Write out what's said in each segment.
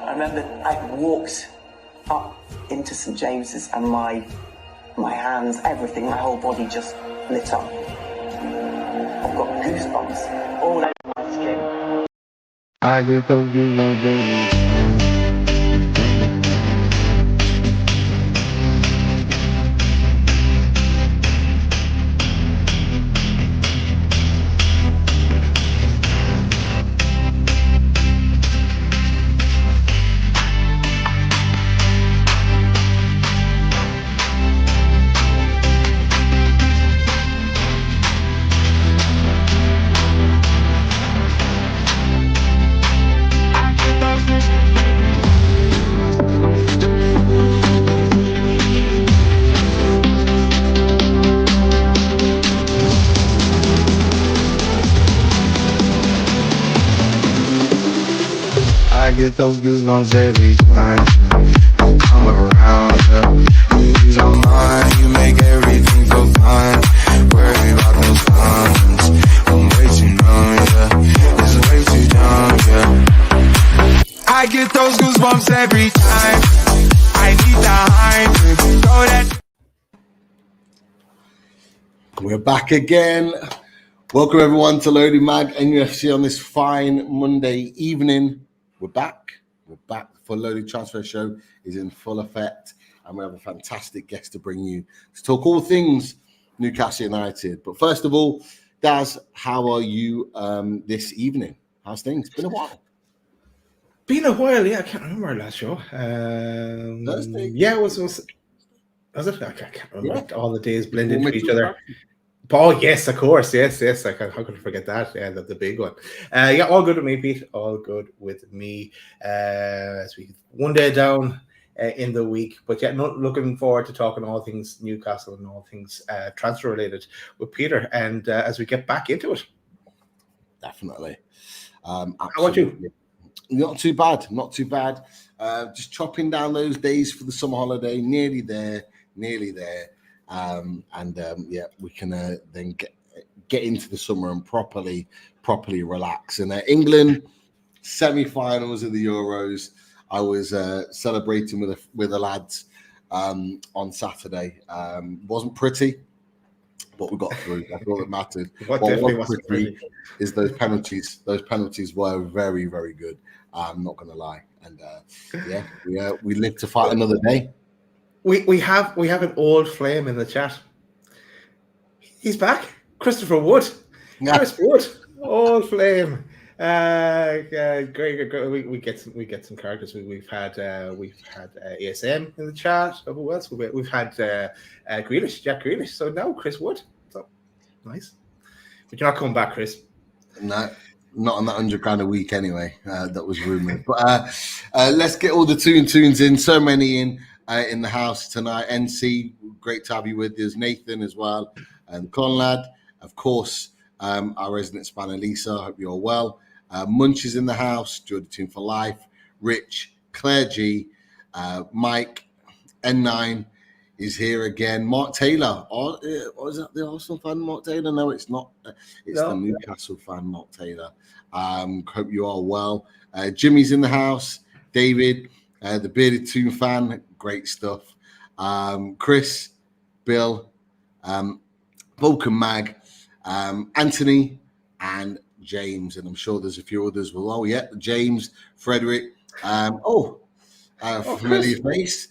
I remember I walked up into St James's and my hands, everything, my whole body just lit up. I've got goosebumps all over my skin. I just don't do no dirty. I get those goosebumps every time I'm around you. So mine, you make everything feel fine. Worry about those comments. I'm way too numb, yeah. It's way too dumb, yeah. I get those goosebumps every time. I need the hype. Throw that. We're back again. Welcome everyone to Loaded Mag NUFC on this fine Monday evening. We're back. The Loaded Transfer Show is in full effect, and we have a fantastic guest to bring you to talk all things Newcastle United. But first of all, Daz, how are you this evening? How's things? Been a while. Yeah. I can't remember our last show. Thursday? Yeah, was it? I can't remember. Yeah. All the days blend into each other. Oh, yes, of course. Yes. How could I forget that? Yeah, that's the big one. Yeah, all good with me, Pete. All good with me. As we one day down in the week. But yeah, not looking forward to talking all things Newcastle and all things transfer related with Peter. And as we get back into it. Definitely. How about you? Not too bad. Just chopping down those days for the summer holiday. Nearly there. Yeah, we can then get into the summer and properly relax. And England semi-finals of the Euros. I was celebrating with the lads on Saturday. Wasn't pretty, but we got through. That's all that mattered. What was pretty is those penalties. Those penalties were very, very good. I'm not going to lie. And we live to fight another day. We have an old flame in the chat. He's back, Christopher Wood. Yeah. Chris Wood, old flame. Great. We get some characters. We've had ASM in the chat. Who else? We've had Grealish, Jack Grealish. So now Chris Wood. So nice. But you're not coming back, Chris. No. Not on that £100 a week anyway. That was rumored. But let's get all the tunes in. So many in the house tonight. NC, great to have you with us. Nathan as well, and Conrad, of course, our resident Spanner Lisa. I hope you're well. Munch is in the house. Jordan Team for Life. Rich, Claire G, Mike, N9 is here again. Mark Taylor. Is that the Arsenal fan, Mark Taylor? No, it's not. It's the Newcastle fan, Mark Taylor. Hope you are well. Jimmy's in the house. David, the Bearded Toon fan. Great stuff. Chris, Bill, Vulcan Mag, Anthony, and James. And I'm sure there's a few others. Well, yeah, James, Frederick. Familiar face.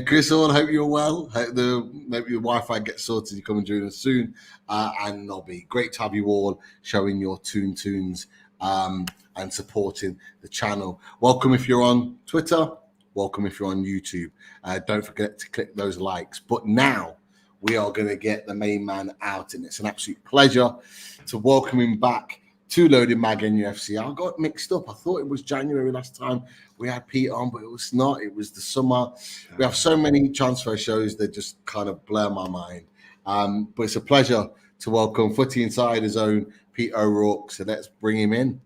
Chris Horn, hope you're well. Hope your Wi-Fi gets sorted. You're coming join us soon. And Nobby, great to have you all showing your tunes and supporting the channel. Welcome if you're on Twitter. Welcome if you're on YouTube. Don't forget to click those likes. But now we are going to get the main man out, and it's an absolute pleasure to welcome him back to Loaded Mag NUFC. I got mixed up. I thought it was January last time we had Pete on, but it was not. It was the summer. We have so many transfer shows that just kind of blur my mind. But it's a pleasure to welcome Footy Insider's own Pete O'Rourke. So let's bring him in.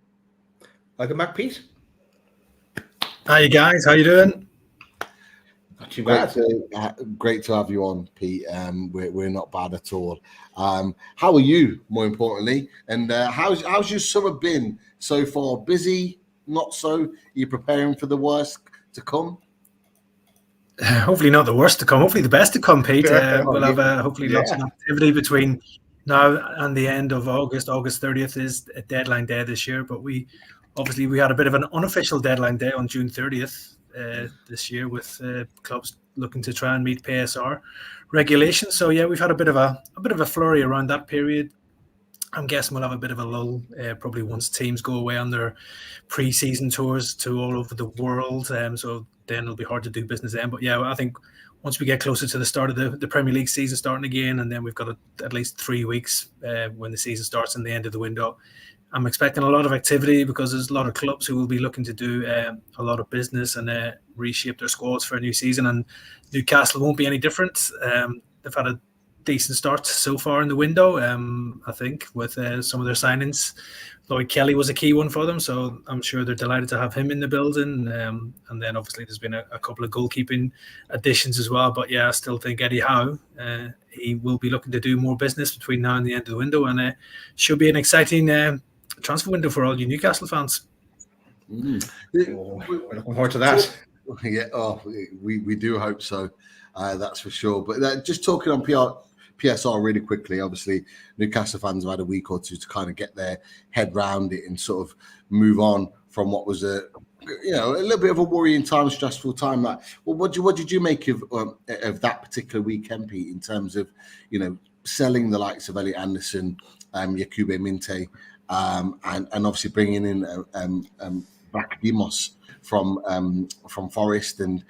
Welcome back, Pete. Hi, guys. How you doing? Not too bad. Great to have you on, Pete. We're not bad at all. How are you, more importantly? And how's your summer been so far? Busy, not so? Are you preparing for the worst to come? Hopefully not the worst to come. Hopefully the best to come, Pete. We'll have hopefully lots of activity between now and the end of August. August 30th is a deadline day this year, but we had a bit of an unofficial deadline day on June 30th this year, with clubs looking to try and meet PSR regulations. So yeah, we've had a bit of a flurry around that period. I'm guessing we'll have a bit of a lull, probably once teams go away on their pre-season tours to all over the world. So then it'll be hard to do business then. But yeah, I think once we get closer to the start of the Premier League season starting again, and then we've got at least 3 weeks when the season starts and the end of the window, I'm expecting a lot of activity, because there's a lot of clubs who will be looking to do a lot of business and reshape their squads for a new season. And Newcastle won't be any different. They've had a decent start so far in the window, I think, with some of their signings. Lloyd Kelly was a key one for them, so I'm sure they're delighted to have him in the building. And then obviously there's been a couple of goalkeeping additions as well. But yeah, I still think Eddie Howe, he will be looking to do more business between now and the end of the window, and should be an exciting transfer window for all you Newcastle fans. We're looking forward to that. Yeah, we do hope so. That's for sure. But just talking on PSR really quickly, obviously Newcastle fans have had a week or two to kind of get their head round it and sort of move on from what was a little bit of a worrying time, stressful time. Like, well, what did you make of that particular weekend, Pete, in terms of selling the likes of Elliot Anderson, Jakube Minte, and obviously bringing in Black Demos from Forest and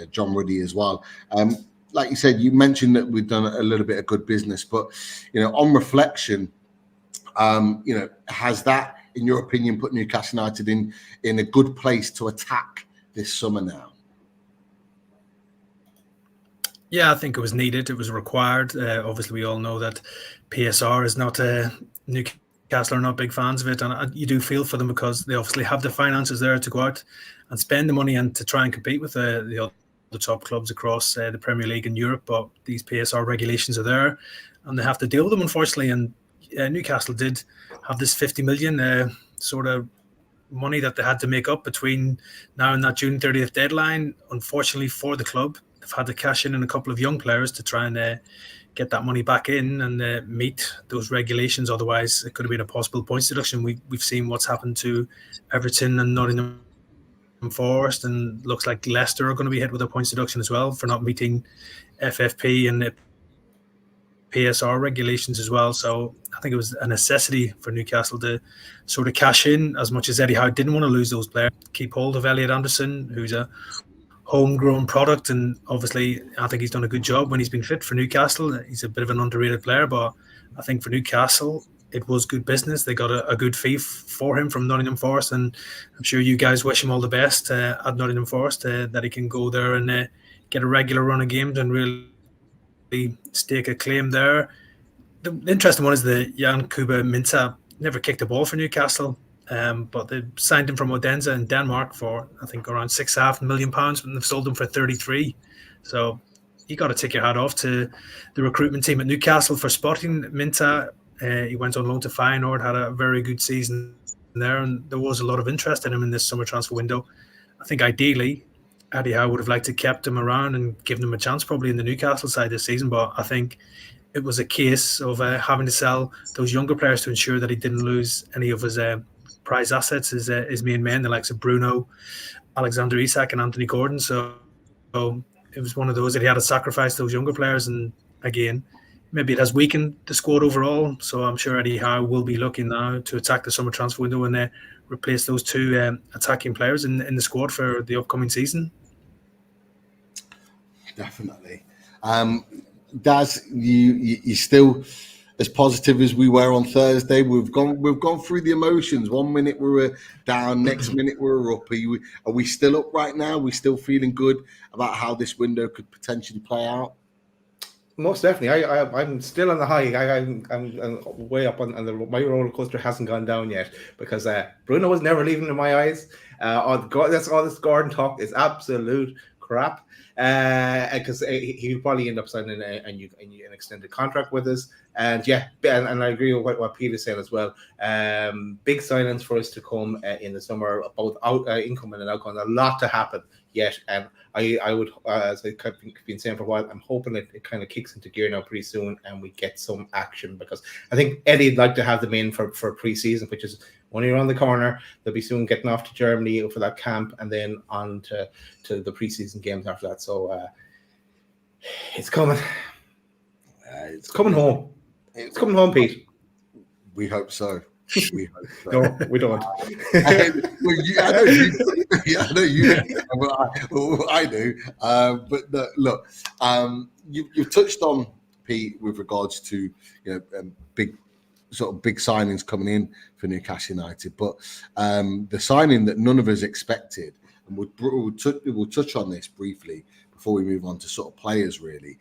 John Ruddy as well. Like you said, you mentioned that we've done a little bit of good business, but on reflection, has that, in your opinion, put Newcastle United in a good place to attack this summer now? Yeah, I think it was needed. It was required. Obviously, we all know that PSR is not Newcastle are not big fans of it, and you do feel for them, because they obviously have the finances there to go out and spend the money and to try and compete with the top clubs across the Premier League in Europe. But these PSR regulations are there, and they have to deal with them, unfortunately. And Newcastle did have this 50 million sort of money that they had to make up between now and that June 30th deadline. Unfortunately for the club, they've had to cash in a couple of young players to try and get that money back in and meet those regulations. Otherwise, it could have been a possible points deduction. We've seen what's happened to Everton and Nottingham Forest, and looks like Leicester are going to be hit with a points deduction as well for not meeting FFP and PSR regulations as well. So I think it was a necessity for Newcastle to sort of cash in, as much as Eddie Howe didn't want to lose those players. Keep hold of Elliot Anderson, who's a homegrown product, and obviously I think he's done a good job when he's been fit for Newcastle. He's a bit of an underrated player, but I think for Newcastle it was good business. They got a good fee for him from Nottingham Forest, and I'm sure you guys wish him all the best at Nottingham Forest, that he can go there and get a regular run of games and really stake a claim there. The interesting one is the Jakube Minte. Never kicked a ball for Newcastle, but they signed him from Odense in Denmark for, I think, around £6.5 million, and they've sold him for 33. So you got to take your hat off to the recruitment team at Newcastle for spotting Minte. He went on loan to Feyenoord, had a very good season there, and there was a lot of interest in him in this summer transfer window. I think ideally Eddie Howe would have liked to kept him around and given him a chance probably in the Newcastle side this season, but I think it was a case of having to sell those younger players to ensure that he didn't lose any of his prize assets, his main men, the likes of Bruno, Alexander Isak and Anthony Gordon. So it was one of those that he had to sacrifice those younger players, and again, maybe it has weakened the squad overall. So I'm sure Eddie Howe will be looking now to attack the summer transfer window and replace those two attacking players in the squad for the upcoming season. Definitely. Daz, you still as positive as we were on Thursday? We've gone through the emotions. 1 minute we were down, next minute we were up. Are we still up right now? Are we still feeling good about how this window could potentially play out? Most definitely. I'm still on the high. I'm way up on my roller coaster hasn't gone down yet, because Bruno was never leaving in my eyes. That's all this Gordon talk is absolute crap, because he'll probably end up signing an extended contract with us. And and I agree with what Peter's saying as well. Big signings for us to come in the summer, both incoming and outgoing. A lot to happen yet, and I would, as I've been saying for a while, I'm hoping it kind of kicks into gear now pretty soon, and we get some action, because I think Eddie'd like to have them in for pre-season, which is only around the corner. They'll be soon getting off to Germany for that camp, and then on to the pre-season games after that. So it's coming. It's coming home. It's coming home, Pete. We hope so. We hope so. No, we don't. I know you. I do. But look, you've touched on, Pete, with regards to big signings coming in for Newcastle United, but the signing that none of us expected, and we'll touch on this briefly before we move on to sort of players, really,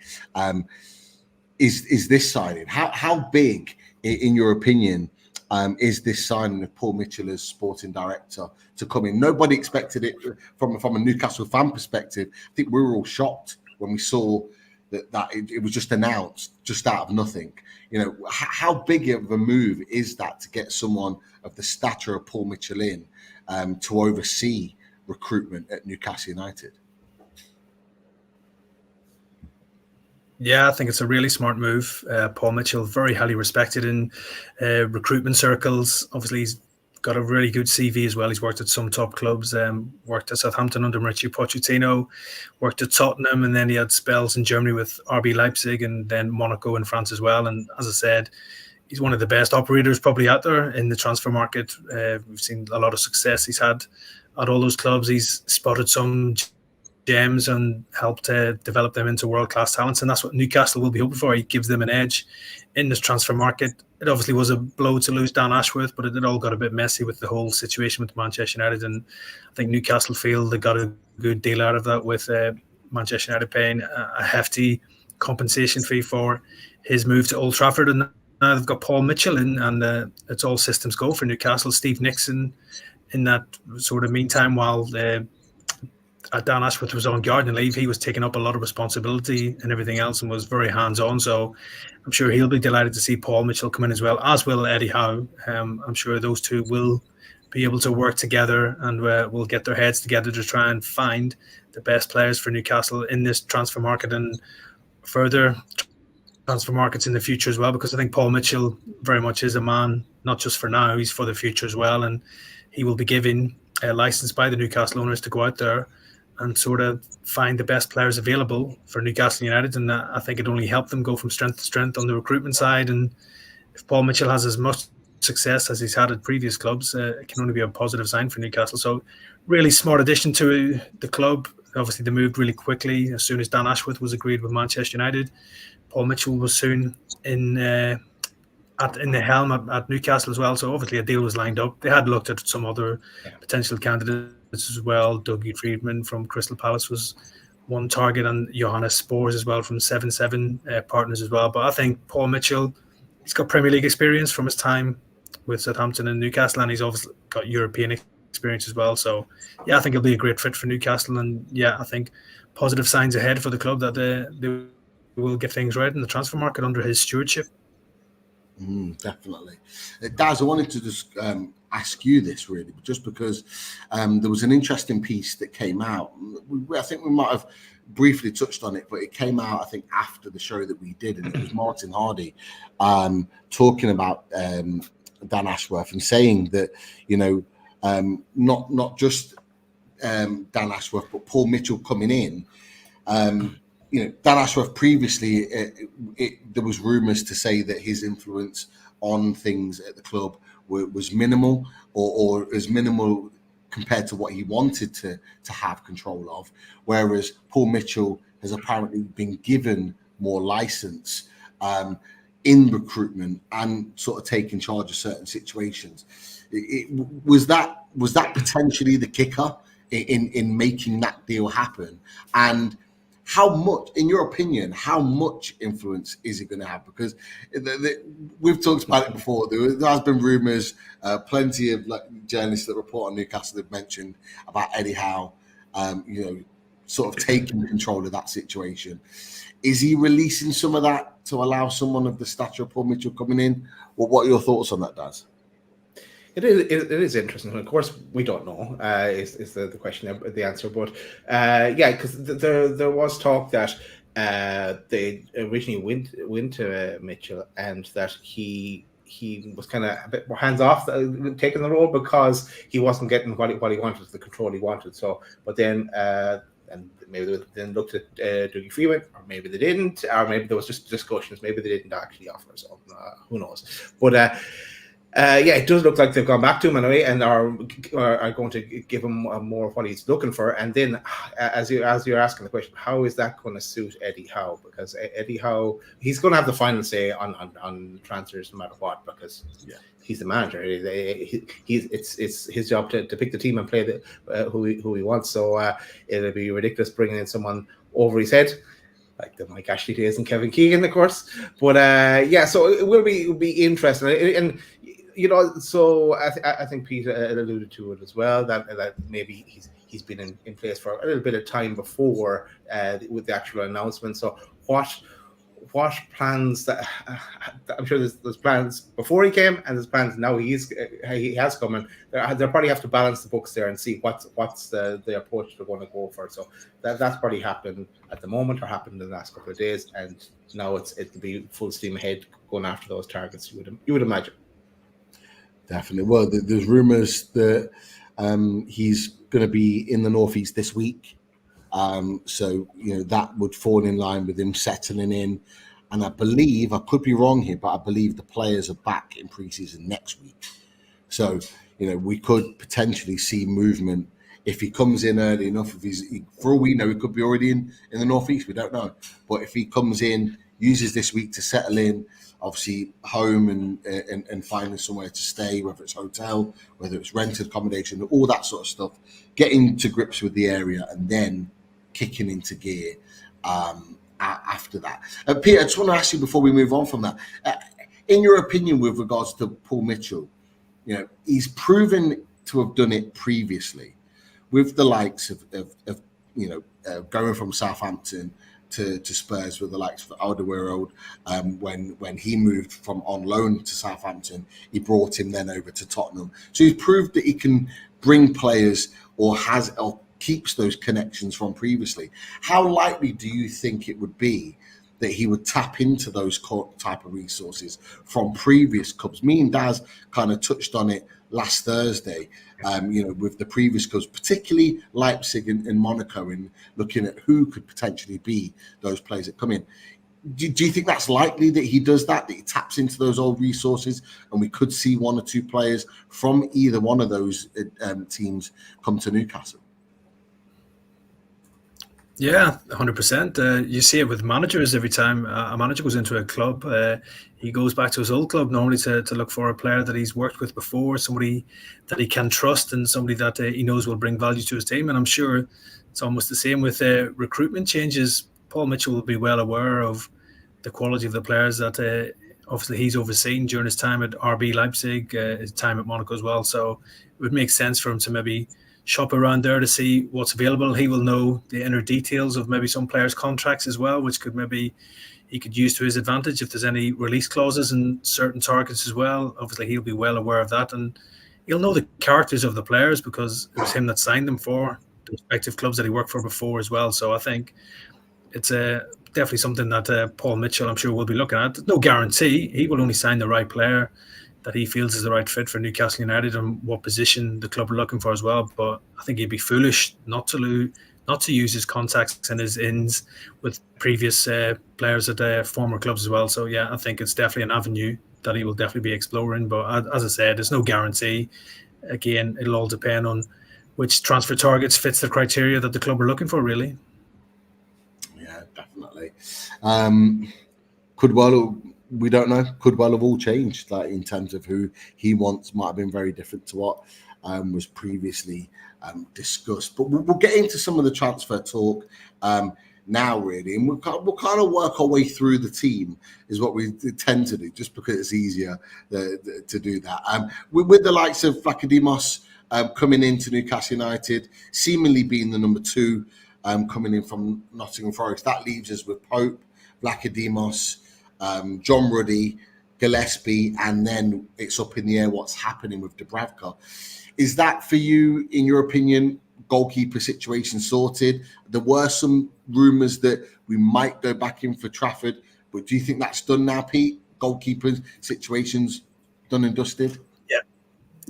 is this signing. How big, in your opinion, is this signing of Paul Mitchell as sporting director to come in? Nobody expected it from a Newcastle fan perspective. I think we were all shocked when we saw that it was just announced just out of nothing. How big of a move is that to get someone of the stature of Paul Mitchell in to oversee recruitment at Newcastle United? Yeah, I think it's a really smart move. Paul Mitchell, very highly respected in recruitment circles. Obviously, he's got a really good CV as well. He's worked at some top clubs, worked at Southampton under Mauricio Pochettino, worked at Tottenham, and then he had spells in Germany with RB Leipzig and then Monaco in France as well. And as I said, he's one of the best operators probably out there in the transfer market. We've seen a lot of success he's had at all those clubs. He's spotted some gems and helped develop them into world-class talents, and that's what Newcastle will be hoping for. He gives them an edge in this transfer market. It obviously was a blow to lose Dan Ashworth, but it all got a bit messy with the whole situation with Manchester United, and I think Newcastle feel they got a good deal out of that, with Manchester United paying a hefty compensation fee for his move to Old Trafford, and now they've got Paul Mitchell in, and it's all systems go for Newcastle. Steve Nixon in that sort of meantime, while Dan Ashworth was on gardening leave, he was taking up a lot of responsibility and everything else, and was very hands-on. So I'm sure he'll be delighted to see Paul Mitchell come in as well, as will Eddie Howe. I'm sure those two will be able to work together, and will get their heads together to try and find the best players for Newcastle in this transfer market and further transfer markets in the future as well, because I think Paul Mitchell very much is a man, not just for now, he's for the future as well, and he will be given a license by the Newcastle owners to go out there and sort of find the best players available for Newcastle United. And I think it only helped them go from strength to strength on the recruitment side. And if Paul Mitchell has as much success as he's had at previous clubs, it can only be a positive sign for Newcastle. So really smart addition to the club. Obviously, they moved really quickly. As soon as Dan Ashworth was agreed with Manchester United, Paul Mitchell was soon in the helm at Newcastle as well. So obviously a deal was lined up. They had looked at some other potential candidates as well. Dougie Friedman from Crystal Palace was one target, and Johannes Spores as well from 7-7 Partners as well. But I think Paul Mitchell, he's got Premier League experience from his time with Southampton and Newcastle, and he's obviously got European experience as well. So yeah, I think he'll be a great fit for Newcastle, and yeah, I think positive signs ahead for the club that they will get things right in the transfer market under his stewardship. Definitely. Daz, I wanted to just ask you this really, just because there was an interesting piece that came out. I think we might have briefly touched on it, but it came out, I think, after the show that we did, and it was Martin Hardy talking about Dan Ashworth and saying that, not just Dan Ashworth, but Paul Mitchell coming in. Dan Ashworth previously, there was rumours to say that his influence on things at the club was minimal, or as minimal compared to what he wanted to have control of. Whereas Paul Mitchell has apparently been given more license in recruitment and sort of taking charge of certain situations. Was that potentially the kicker in making that deal happen? And how much, in your opinion, how much influence is it going to have? Because we've talked about it before. There has been rumours, plenty of journalists that report on Newcastle have mentioned about Eddie Howe, sort of taking control of that situation. Is he releasing some of that to allow someone of the stature of Paul Mitchell coming in? Well, what are your thoughts on that, Daz? It is interesting. Of course, we don't know. Is the question, the answer? But because there was talk that they originally went to Mitchell, and that he was kind of a bit more hands off taking the role because he wasn't getting what he wanted, the control he wanted. So, but then. And maybe they then looked at Dougie Freeman, or maybe they didn't, or maybe there was just discussions. Maybe they didn't actually offer. So who knows? But it does look like they've gone back to him anyway, and are going to give him more of what he's looking for. And then, as you're asking the question, how is that going to suit Eddie Howe? Because Eddie Howe, he's going to have the final say on transfers no matter what, because he's the manager. It's his job to pick the team and play who he wants. So it'll be ridiculous bringing in someone over his head, like the Mike Ashley days and Kevin Keegan, of course. But so it will be interesting. And so I think Peter alluded to it as well, that maybe he's been in place for a little bit of time before with the actual announcement. So what plans that I'm sure there's plans before he came, and there's plans now he has come, and they'll probably have to balance the books there and see what's the approach they're going to go for. So that's probably happened at the moment, or happened in the last couple of days, and now it'll be full steam ahead going after those targets. You would imagine. Definitely. Well, there's rumours that he's going to be in the Northeast this week. So, that would fall in line with him settling in. And I believe, I could be wrong here, but I believe the players are back in preseason next week. So, we could potentially see movement if he comes in early enough. For all we know, he could be already in the Northeast. We don't know. But if he comes in, uses this week to settle in, obviously home and finding somewhere to stay, whether it's hotel, whether it's rented accommodation, all that sort of stuff, getting to grips with the area and then kicking into gear after that. Peter, I just want to ask you before we move on from that, in your opinion with regards to Paul Mitchell, he's proven to have done it previously with the likes of going from Southampton to Spurs, with the likes of Alderweireld. When he moved from on loan to Southampton, he brought him then over to Tottenham. So he's proved that he can bring players or keeps those connections from previously. How likely do you think it would be that he would tap into those type of resources from previous clubs? Me and Daz kind of touched on it last Thursday, with the previous clubs, particularly Leipzig and Monaco, and looking at who could potentially be those players that come in. Do you think that's likely that he does that he taps into those old resources, and we could see one or two players from either one of those teams come to Newcastle? Yeah, 100%. You see it with managers every time a manager goes into a club. He goes back to his old club normally to look for a player that he's worked with before, somebody that he can trust, and somebody that he knows will bring value to his team. And I'm sure it's almost the same with recruitment changes. Paul Mitchell will be well aware of the quality of the players that obviously he's overseen during his time at RB Leipzig, his time at Monaco as well. So it would make sense for him to maybe shop around there to see what's available. He will know the inner details of maybe some players' contracts as well, which could maybe he could use to his advantage if there's any release clauses and certain targets as well. Obviously, he'll be well aware of that, and he'll know the characters of the players because it was him that signed them for the respective clubs that he worked for before as well. So I think it's definitely something that Paul Mitchell, I'm sure, will be looking at. There's no guarantee. He will only sign the right player that he feels is the right fit for Newcastle United and what position the club are looking for as well. But I think he'd be foolish not to use his contacts and his ins with previous players at former clubs as well. So yeah, I think it's definitely an avenue that he will definitely be exploring. But as I said, there's no guarantee. Again, it'll all depend on which transfer targets fits the criteria that the club are looking for, really. Yeah, definitely. We don't know. Could well have all changed, like in terms of who he wants. Might have been very different to what was previously discussed. But we'll get into some of the transfer talk now, really, and we'll kind of work our way through the team, is what we tend to do, just because it's easier to do that. With the likes of Vlachodimos coming into Newcastle United, seemingly being the number 2 coming in from Nottingham Forest. That leaves us with Pope, Vlachodimos, John Ruddy, Gillespie, and then it's up in the air what's happening with Dubravka. Is that, for you, in your opinion, goalkeeper situation sorted? There were some rumours that we might go back in for Trafford, but do you think that's done now, Pete? Goalkeeper situation's done and dusted?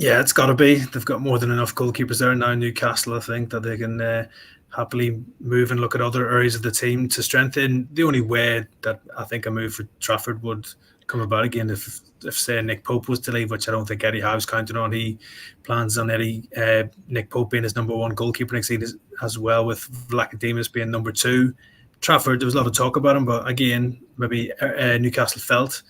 Yeah, it's got to be. They've got more than enough goalkeepers there now, Newcastle, I think, that they can happily move and look at other areas of the team to strengthen. The only way that I think a move for Trafford would come about again if say, Nick Pope was to leave, which I don't think Eddie Howe's counting on. He plans on Nick Pope being his number one goalkeeper next season, as well, with Vlachodimos being number two. Trafford, there was a lot of talk about him, but again, maybe Newcastle felt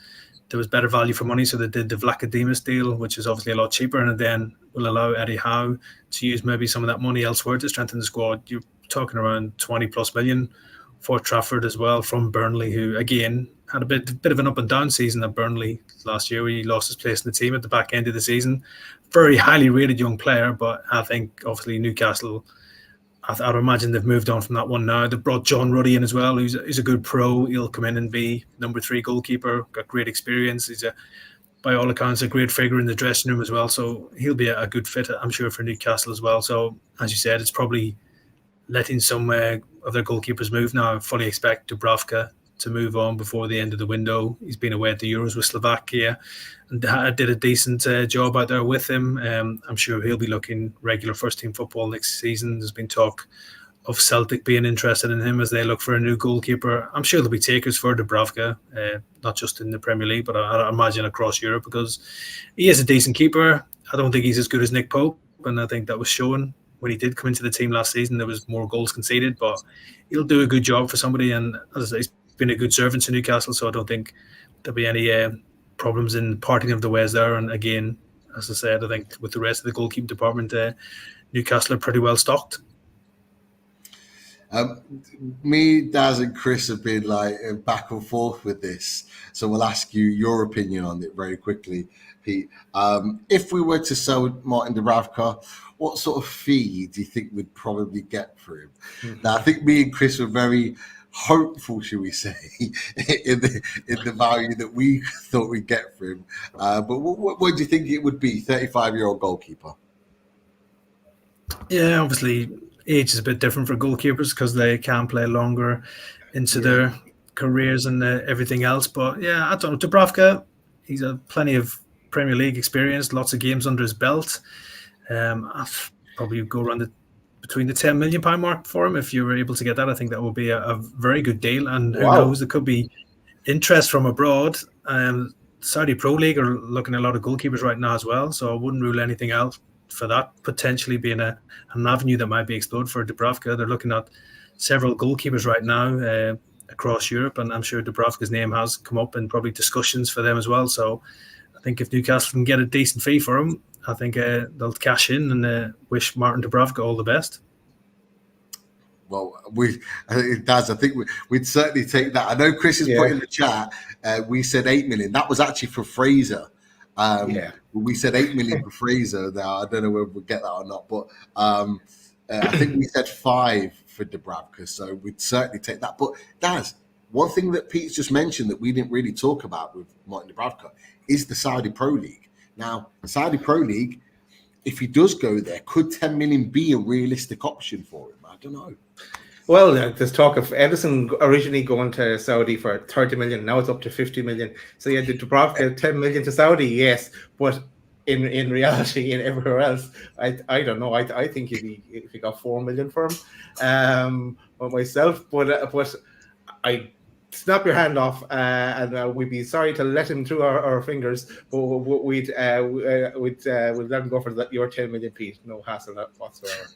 there was better value for money, so they did the Vlachodimos deal, which is obviously a lot cheaper, and then will allow Eddie Howe to use maybe some of that money elsewhere to strengthen the squad. You're talking around 20 plus million for Trafford as well, from Burnley, who again had a bit of an up and down season at Burnley last year, where he lost his place in the team at the back end of the season. Very highly rated young player, but I think obviously Newcastle, I'd imagine they've moved on from that one now. They've brought John Ruddy in as well, who's a good pro. He'll come in and be number 3 goalkeeper, got great experience. He's by all accounts, a great figure in the dressing room as well. So he'll be a good fit, I'm sure, for Newcastle as well. So, as you said, it's probably letting some of their goalkeepers move now. I fully expect Dubravka to move on before the end of the window. He's been away at the Euros with Slovakia and did a decent job out there with him. I'm sure he'll be looking regular first-team football next season. There's been talk of Celtic being interested in him as they look for a new goalkeeper. I'm sure there'll be takers for Dubravka, not just in the Premier League, but I imagine across Europe, because he is a decent keeper. I don't think he's as good as Nick Pope, and I think that was shown when he did come into the team last season. There was more goals conceded, but he'll do a good job for somebody, and as I say, he's been a good servant to Newcastle, so I don't think there'll be any problems in parting of the ways there. And again, as I said, I think with the rest of the goalkeeping department, Newcastle are pretty well stocked. Me, Daz, and Chris have been like back and forth with this, so we'll ask you your opinion on it very quickly, Pete. If we were to sell Martin Dubravka, what sort of fee do you think we'd probably get for him? Mm-hmm. Now, I think me and Chris were very hopeful, should we say, in the value that we thought we'd get for him. But what do you think it would be? 35-year-old goalkeeper. Yeah, obviously age is a bit different for goalkeepers because they can play longer into their careers and everything else. But yeah, I don't know. Dubravka, he's had plenty of Premier League experience, lots of games under his belt. I'd probably go around between the £10 million mark for him. If you were able to get that, I think that would be a very good deal. And who knows, there could be interest from abroad. Saudi Pro League are looking at a lot of goalkeepers right now as well, so I wouldn't rule anything out for that potentially being an avenue that might be explored for Dubravka. They're looking at several goalkeepers right now across Europe, and I'm sure Dubravka's name has come up in probably discussions for them as well. So I think if Newcastle can get a decent fee for him, I think they'll cash in and wish Martin Dubravka all the best. Well, I think we'd certainly take that. I know Chris has put in the chat, we said 8 million. That was actually for Fraser. We said 8 million for Fraser. Now, I don't know whether we'll get that or not, but I think we said 5 for Dubravka, so we'd certainly take that. But Daz, one thing that Pete's just mentioned that we didn't really talk about with Martin Dubravka is the Saudi Pro League. Now, the Saudi Pro League, if he does go there, could 10 million be a realistic option for him? I don't know. Well, there's talk of Edison originally going to Saudi for 30 million. Now it's up to 50 million. So yeah, did Dubravka 10 million to Saudi? Yes, but in reality, in everywhere else, I don't know. I think if he got 4 million for him, myself, but I snap your hand off, and we'd be sorry to let him through our fingers, but we'd let him go for your 10 million, Pete. No hassle whatsoever.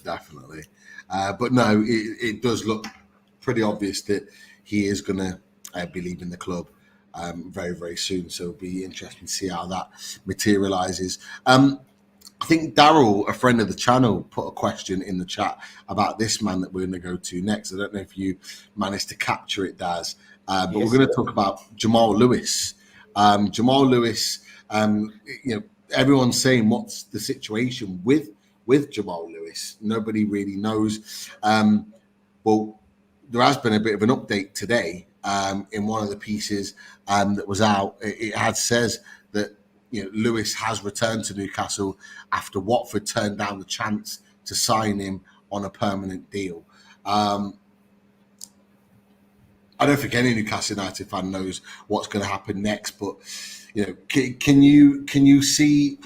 Definitely. But no, it does look pretty obvious that he is going to be leaving the club very, very soon. So it'll be interesting to see how that materializes. I think Daryl, a friend of the channel, put a question in the chat about this man that we're going to go to next. I don't know if you managed to capture it, Daz, but we're going to talk about Jamal Lewis. Jamal Lewis, everyone's saying what's the situation with with Jamal Lewis. Nobody really knows. Well, there has been a bit of an update today in one of the pieces that was out. It says that Lewis has returned to Newcastle after Watford turned down the chance to sign him on a permanent deal. I don't think any Newcastle United fan knows what's going to happen next, but can you see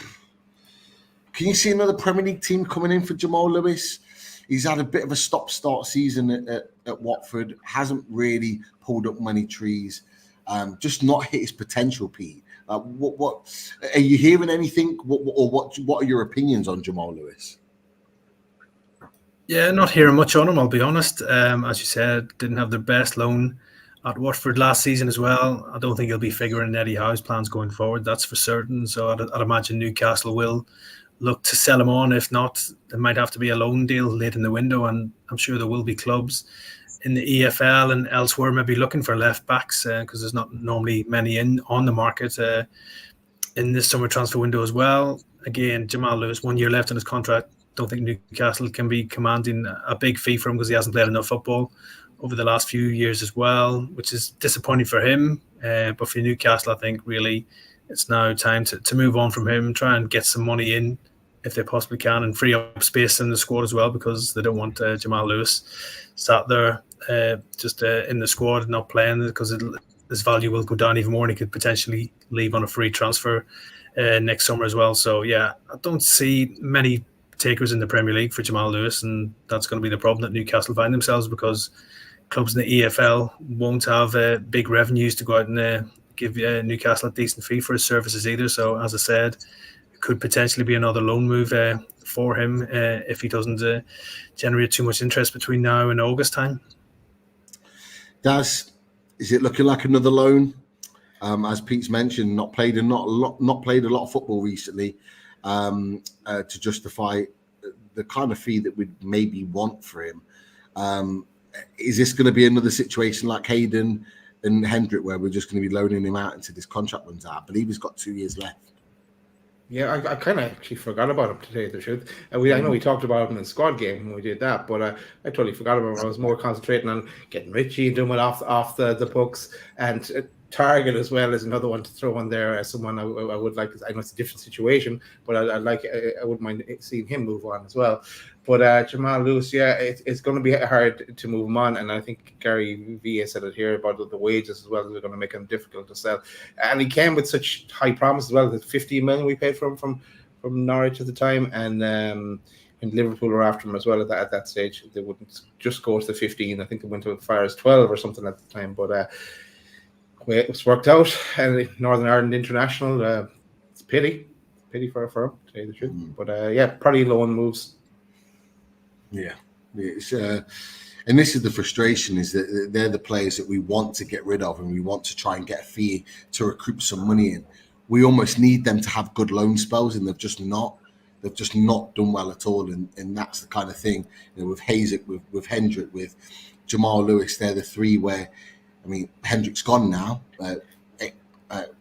another Premier League team coming in for Jamal Lewis? He's had a bit of a stop-start season at Watford, hasn't really pulled up many trees, just not hit his potential, Pete. What are you hearing anything? What are your opinions on Jamal Lewis? Yeah, not hearing much on him, I'll be honest. As you said, didn't have the best loan at Watford last season as well. I don't think he'll be figuring in Eddie Howe's plans going forward, that's for certain. So I'd imagine Newcastle will look to sell him on. If not, there might have to be a loan deal late in the window, and I'm sure there will be clubs in the EFL and elsewhere maybe looking for left backs because there's not normally many on the market in this summer transfer window as well. Again, Jamal Lewis, 1 year left on his contract. Don't think Newcastle can be commanding a big fee for him because he hasn't played enough football over the last few years as well, which is disappointing for him. But for Newcastle, I think really it's now time to move on from him, try and get some money in if they possibly can, and free up space in the squad as well, because they don't want Jamal Lewis sat there just in the squad not playing, because his value will go down even more and he could potentially leave on a free transfer next summer as well. So yeah, I don't see many takers in the Premier League for Jamal Lewis, and that's going to be the problem that Newcastle find themselves, because clubs in the EFL won't have big revenues to go out and give Newcastle a decent fee for his services either. So as I said, it could potentially be another loan move for him if he doesn't generate too much interest between now and August time. Is it looking like another loan? As Pete's mentioned, not played a lot of football recently to justify the kind of fee that we'd maybe want for him. Is this going to be another situation like Hayden and Hendrick, where we're just going to be loaning him out until this contract runs out? I believe he's got 2 years left. Yeah, I kind of actually forgot about him, to tell you the truth. I know we talked about him in the squad game when we did that, but I totally forgot about him. I was more concentrating on getting Richie and doing it off the books, and Target as well is another one to throw on there as someone I would like. I know it's a different situation, but I wouldn't mind seeing him move on as well. But Jamal Lewis, yeah, it's going to be hard to move him on, and I think Gary Vee said it here about the wages as well. They're going to make him difficult to sell, and he came with such high promise as well. The 15 million we paid for him from Norwich at the time, and Liverpool were after him as well at that stage. They wouldn't just go to the 15. I think they went to as far as 12 or something at the time, but. It was worked out, and Northern Ireland International. It's pity for him, to tell you the truth. But yeah, probably loan moves. Yeah, it's and this is the frustration: is that they're the players that we want to get rid of, and we want to try and get a fee to recoup some money in. We almost need them to have good loan spells, and they've just not done well at all. And that's the kind of thing, with Hazek, with Hendrick, with Jamal Lewis. They're the three where. I mean, Hendrick's gone now.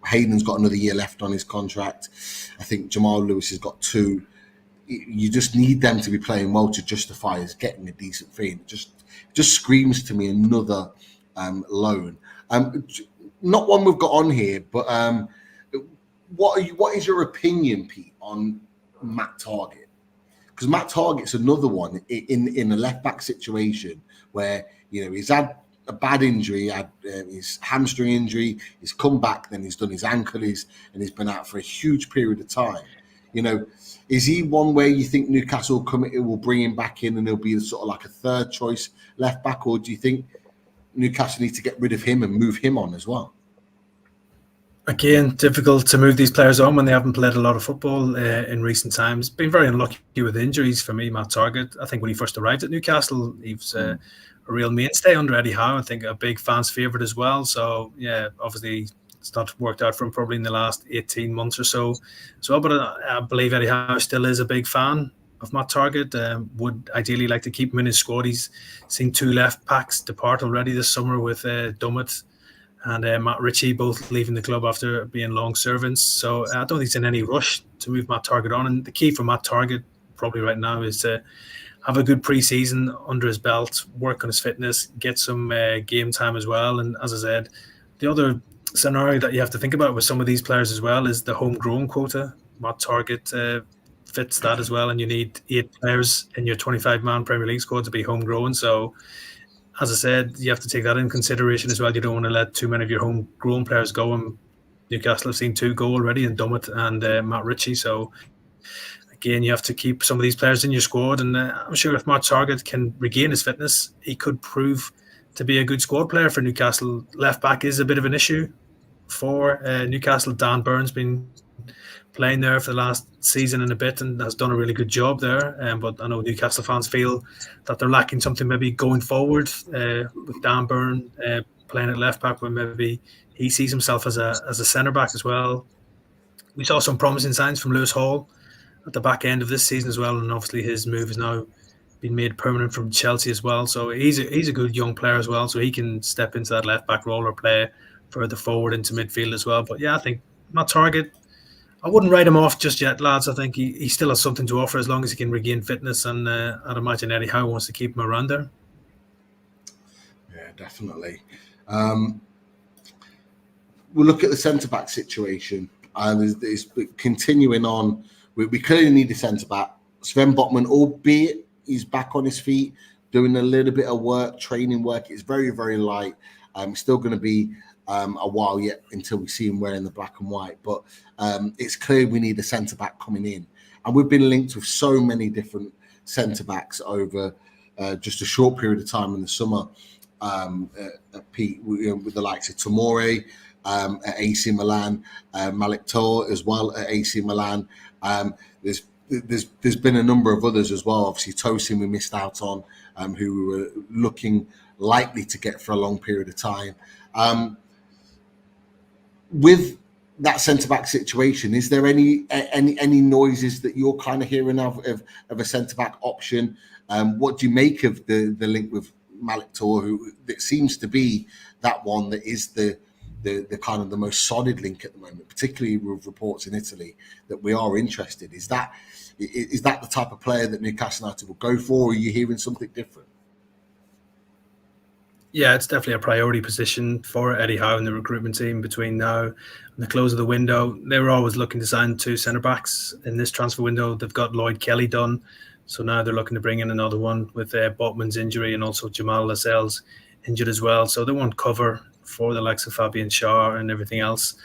Hayden's got another year left on his contract. I think Jamal Lewis has got 2. You just need them to be playing well to justify us getting a decent fee. It just screams to me another loan. Not one we've got on here, but what is your opinion, Pete, on Matt Targett? Because Matt Targett's another one in a left back situation where he's had a bad injury, had his hamstring injury, he's come back, then he's done his ankle, and he's been out for a huge period of time. Is he one where you think Newcastle will bring him back in and he'll be sort of like a third choice left back, or do you think Newcastle need to get rid of him and move him on as well? Again, difficult to move these players on when they haven't played a lot of football in recent times. Been very unlucky with injuries for me, Matt Targett. I think when he first arrived at Newcastle, he was a real mainstay under Eddie Howe. I think a big fans' favourite as well. So, yeah, obviously it's not worked out for him probably in the last 18 months or so. But I believe Eddie Howe still is a big fan of Matt Targett. Would ideally like to keep him in his squad. He's seen 2 left backs depart already this summer with Dummett and Matt Ritchie both leaving the club after being long servants. So I don't think he's in any rush to move Matt Targett on. And the key for Matt Targett probably right now is to have a good pre-season under his belt, work on his fitness, get some game time as well. And as I said, the other scenario that you have to think about with some of these players as well is the homegrown quota. What target fits that as well? And you need 8 players in your 25-man Premier League squad to be homegrown. So, as I said, you have to take that in consideration as well. You don't want to let too many of your homegrown players go. And Newcastle have seen 2 go already in Dummett and Matt Ritchie. So, again, you have to keep some of these players in your squad. And I'm sure if Matt Targett can regain his fitness, he could prove to be a good squad player for Newcastle. Left back is a bit of an issue for Newcastle. Dan Burns been playing there for the last season and a bit and has done a really good job there. But I know Newcastle fans feel that they're lacking something maybe going forward with Dan Burn playing at left back, where maybe he sees himself as a centre back as well. We saw some promising signs from Lewis Hall at the back end of this season as well, and obviously his move has now been made permanent from Chelsea as well. So he's a good young player as well, so he can step into that left back role or play further forward into midfield as well. But yeah, I think Matt Targett, I wouldn't write him off just yet, lads. I think he still has something to offer as long as he can regain fitness, and I'd imagine Eddie Howe wants to keep him around there. Yeah, definitely. We'll look at the centre-back situation. It's continuing on. We clearly need a centre-back. Sven Botman, albeit he's back on his feet, doing a little bit of work, training work. It's very, very light. It's still going to be a while yet until we see him wearing the black and white. But it's clear we need a centre-back coming in. And we've been linked with so many different centre-backs over just a short period of time in the summer. Pete, with the likes of Tomori at AC Milan, Malik Tor as well at AC Milan. There's been a number of others as well. Obviously, Tosin we missed out on, who we were looking likely to get for a long period of time. With that centre-back situation, is there any noises that you're kind of hearing of a centre-back option? What do you make of the link with Malik Tor, who that seems to be that one that is the kind of the most solid link at the moment, particularly with reports in Italy that we are interested? Is that the type of player that Newcastle United will go for, or are you hearing something different? Yeah, it's definitely a priority position for Eddie Howe and the recruitment team between now and the close of the window. They were always looking to sign 2 centre-backs in this transfer window. They've got Lloyd Kelly done, so now they're looking to bring in another one with Botman's injury and also Jamal Lascelles injured as well. So they want cover for the likes of Fabian Schär and everything else.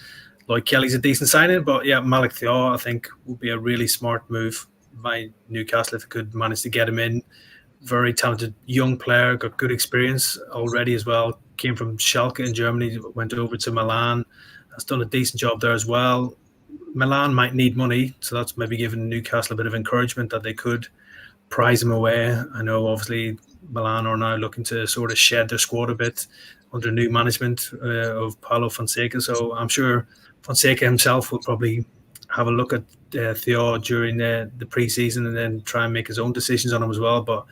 Lloyd Kelly's a decent signing, but yeah, Malik Thiaw I think would be a really smart move by Newcastle if it could manage to get him in. Very talented young player, got good experience already as well. Came from Schalke in Germany, went over to Milan, has done a decent job there as well. Milan might need money, so that's maybe giving Newcastle a bit of encouragement that they could prize him away. I know obviously Milan are now looking to sort of shed their squad a bit under new management of Paulo Fonseca, so I'm sure Fonseca himself will probably have a look at Thiaw during the pre-season and then try and make his own decisions on him as well. But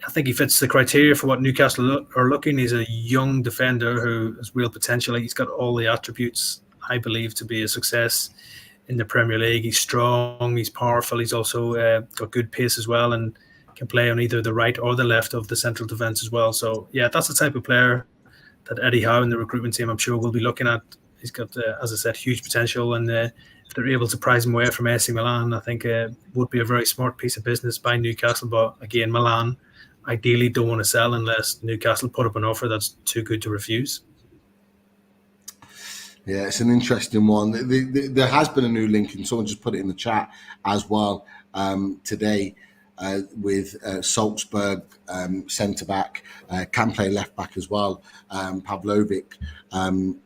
I think he fits the criteria for what Newcastle are looking. He's a young defender who has real potential. He's got all the attributes, I believe, to be a success in the Premier League. He's strong, he's powerful, he's also got good pace as well and can play on either the right or the left of the central defence as well. So, yeah, that's the type of player that Eddie Howe and the recruitment team, I'm sure, will be looking at. He's got, as I said, huge potential, and if they're able to prize him away from AC Milan, I think it would be a very smart piece of business by Newcastle. But again, Milan ideally don't want to sell unless Newcastle put up an offer that's too good to refuse. Yeah, it's an interesting one. There has been a new link, and someone just put it in the chat as well today with Salzburg centre-back, can play left-back as well. Pavlovic,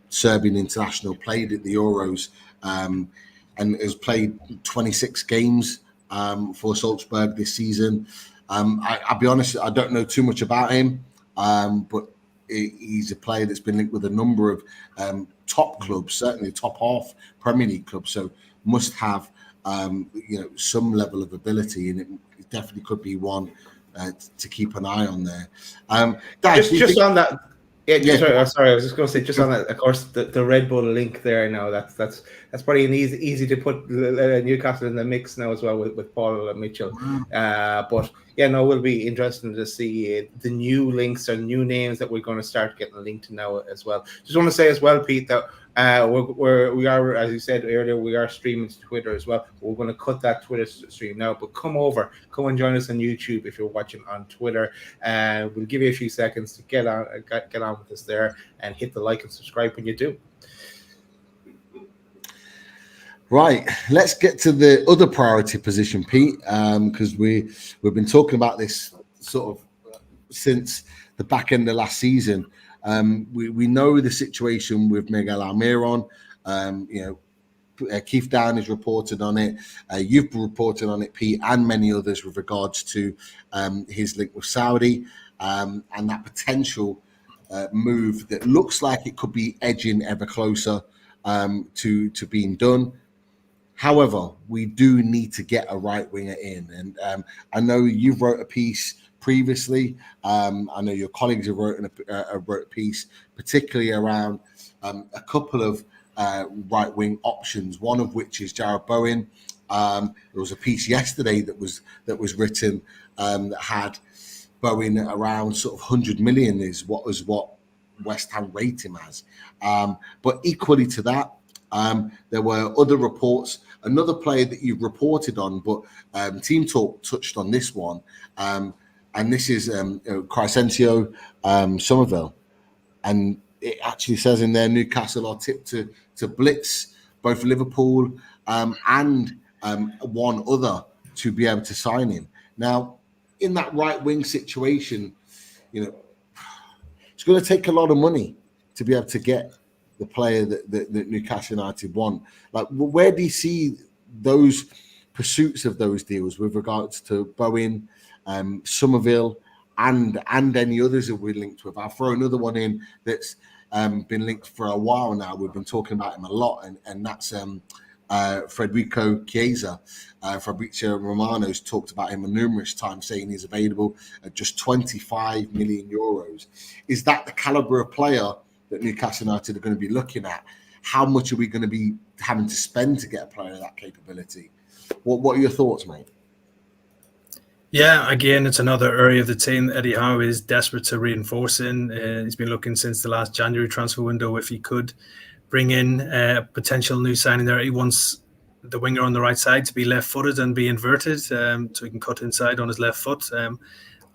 Serbian international, played at the Euros and has played 26 games for Salzburg this season. I'll be honest, I don't know too much about him, but he's a player that's been linked with a number of top clubs, certainly top half Premier League clubs, so must have some level of ability, and it definitely could be one to keep an eye on there. Just on that, Yeah, sorry. I was just going to say, just on that, of course, the Red Bull link there now. That's probably an easy to put Newcastle in the mix now as well with Paul Mitchell. But yeah, no, it will be interesting to see the new links or new names that we're going to start getting linked to now as well. Just want to say as well, Pete, that we are, as you said earlier, we are streaming to Twitter as well. We're going to cut that Twitter stream now, but come and join us on YouTube if you're watching on Twitter. And we'll give you a few seconds to get on with us there and hit the like and subscribe when you do. Right, let's get to the other priority position, Pete, because we've been talking about this sort of since the back end of last season. We know the situation with Miguel Almiron. Keith Down has reported on it. You've reported on it, Pete, and many others with regards to his link with Saudi and that potential move that looks like it could be edging ever closer to being done. However, we do need to get a right winger in, and I know you've wrote a piece previously. I know your colleagues have wrote a piece, particularly around a couple of right wing options. One of which is Jared Bowen. There was a piece yesterday that was written that had Bowen around sort of 100 million is what West Ham rate him as. But equally to that, there were other reports. Another player that you've reported on, but Team Talk touched on this one, and this is Crescencio Somerville, and it actually says in there Newcastle are tipped to blitz both Liverpool and one other to be able to sign him. Now, in that right wing situation, it's going to take a lot of money to be able to get the player that Newcastle United want. Like, where do you see those pursuits of those deals with regards to Bowen, Somerville, and any others that we're linked with? I'll throw another one in that's been linked for a while now. We've been talking about him a lot, and that's Federico Chiesa. Fabrizio Romano's talked about him numerous times, saying he's available at just 25 million euros. Is that the caliber of player that Newcastle United are going to be looking at? How much are we going to be having to spend to get a player of that capability? What are your thoughts, mate? Yeah, again, it's another area of the team that Eddie Howe is desperate to reinforce in. He's been looking since the last January transfer window if he could bring in a potential new signing there. He wants the winger on the right side to be left-footed and be inverted, so he can cut inside on his left foot.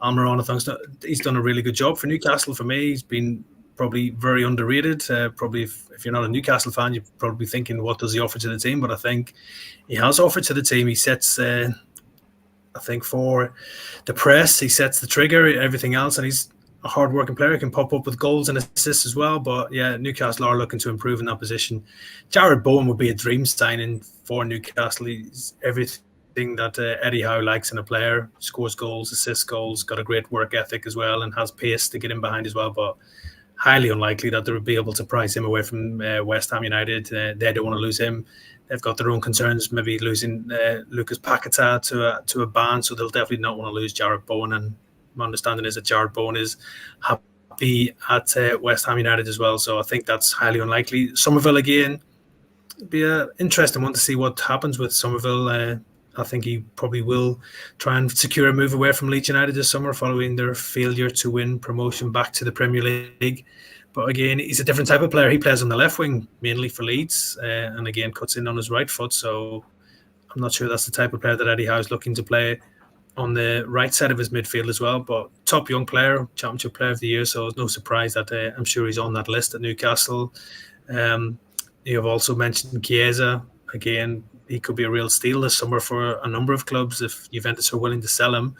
Almiron, I think he's done a really good job for Newcastle. For me, he's been probably very underrated. Probably if you're not a Newcastle fan, you're probably thinking, what does he offer to the team? But I think he has offered to the team. He sets, I think, for the press, he sets the trigger, everything else, and he's a hard-working player. He can pop up with goals and assists as well. But yeah, Newcastle are looking to improve in that position. Jared Bowen would be a dream signing for Newcastle. He's everything that Eddie Howe likes in a player. Scores goals, assists goals, got a great work ethic as well, and has pace to get in behind as well. But highly unlikely that they would be able to price him away from West Ham United. They don't want to lose him. They've got their own concerns, maybe losing Lucas Paquetá to a ban, so they'll definitely not want to lose Jared Bowen. And my understanding is that Jared Bowen is happy at West Ham United as well, so I think that's highly unlikely. Somerville again, it'd be an interesting one to see what happens with Somerville. I think he probably will try and secure a move away from Leeds United this summer following their failure to win promotion back to the Premier League. But again, he's a different type of player. He plays on the left wing mainly for Leeds, and again cuts in on his right foot. So I'm not sure that's the type of player that Eddie Howe is looking to play on the right side of his midfield as well. But top young player, Championship Player of the Year, so it's no surprise that I'm sure he's on that list at Newcastle. You have also mentioned Chiesa. Again, he could be a real steal this summer for a number of clubs if Juventus are willing to sell him.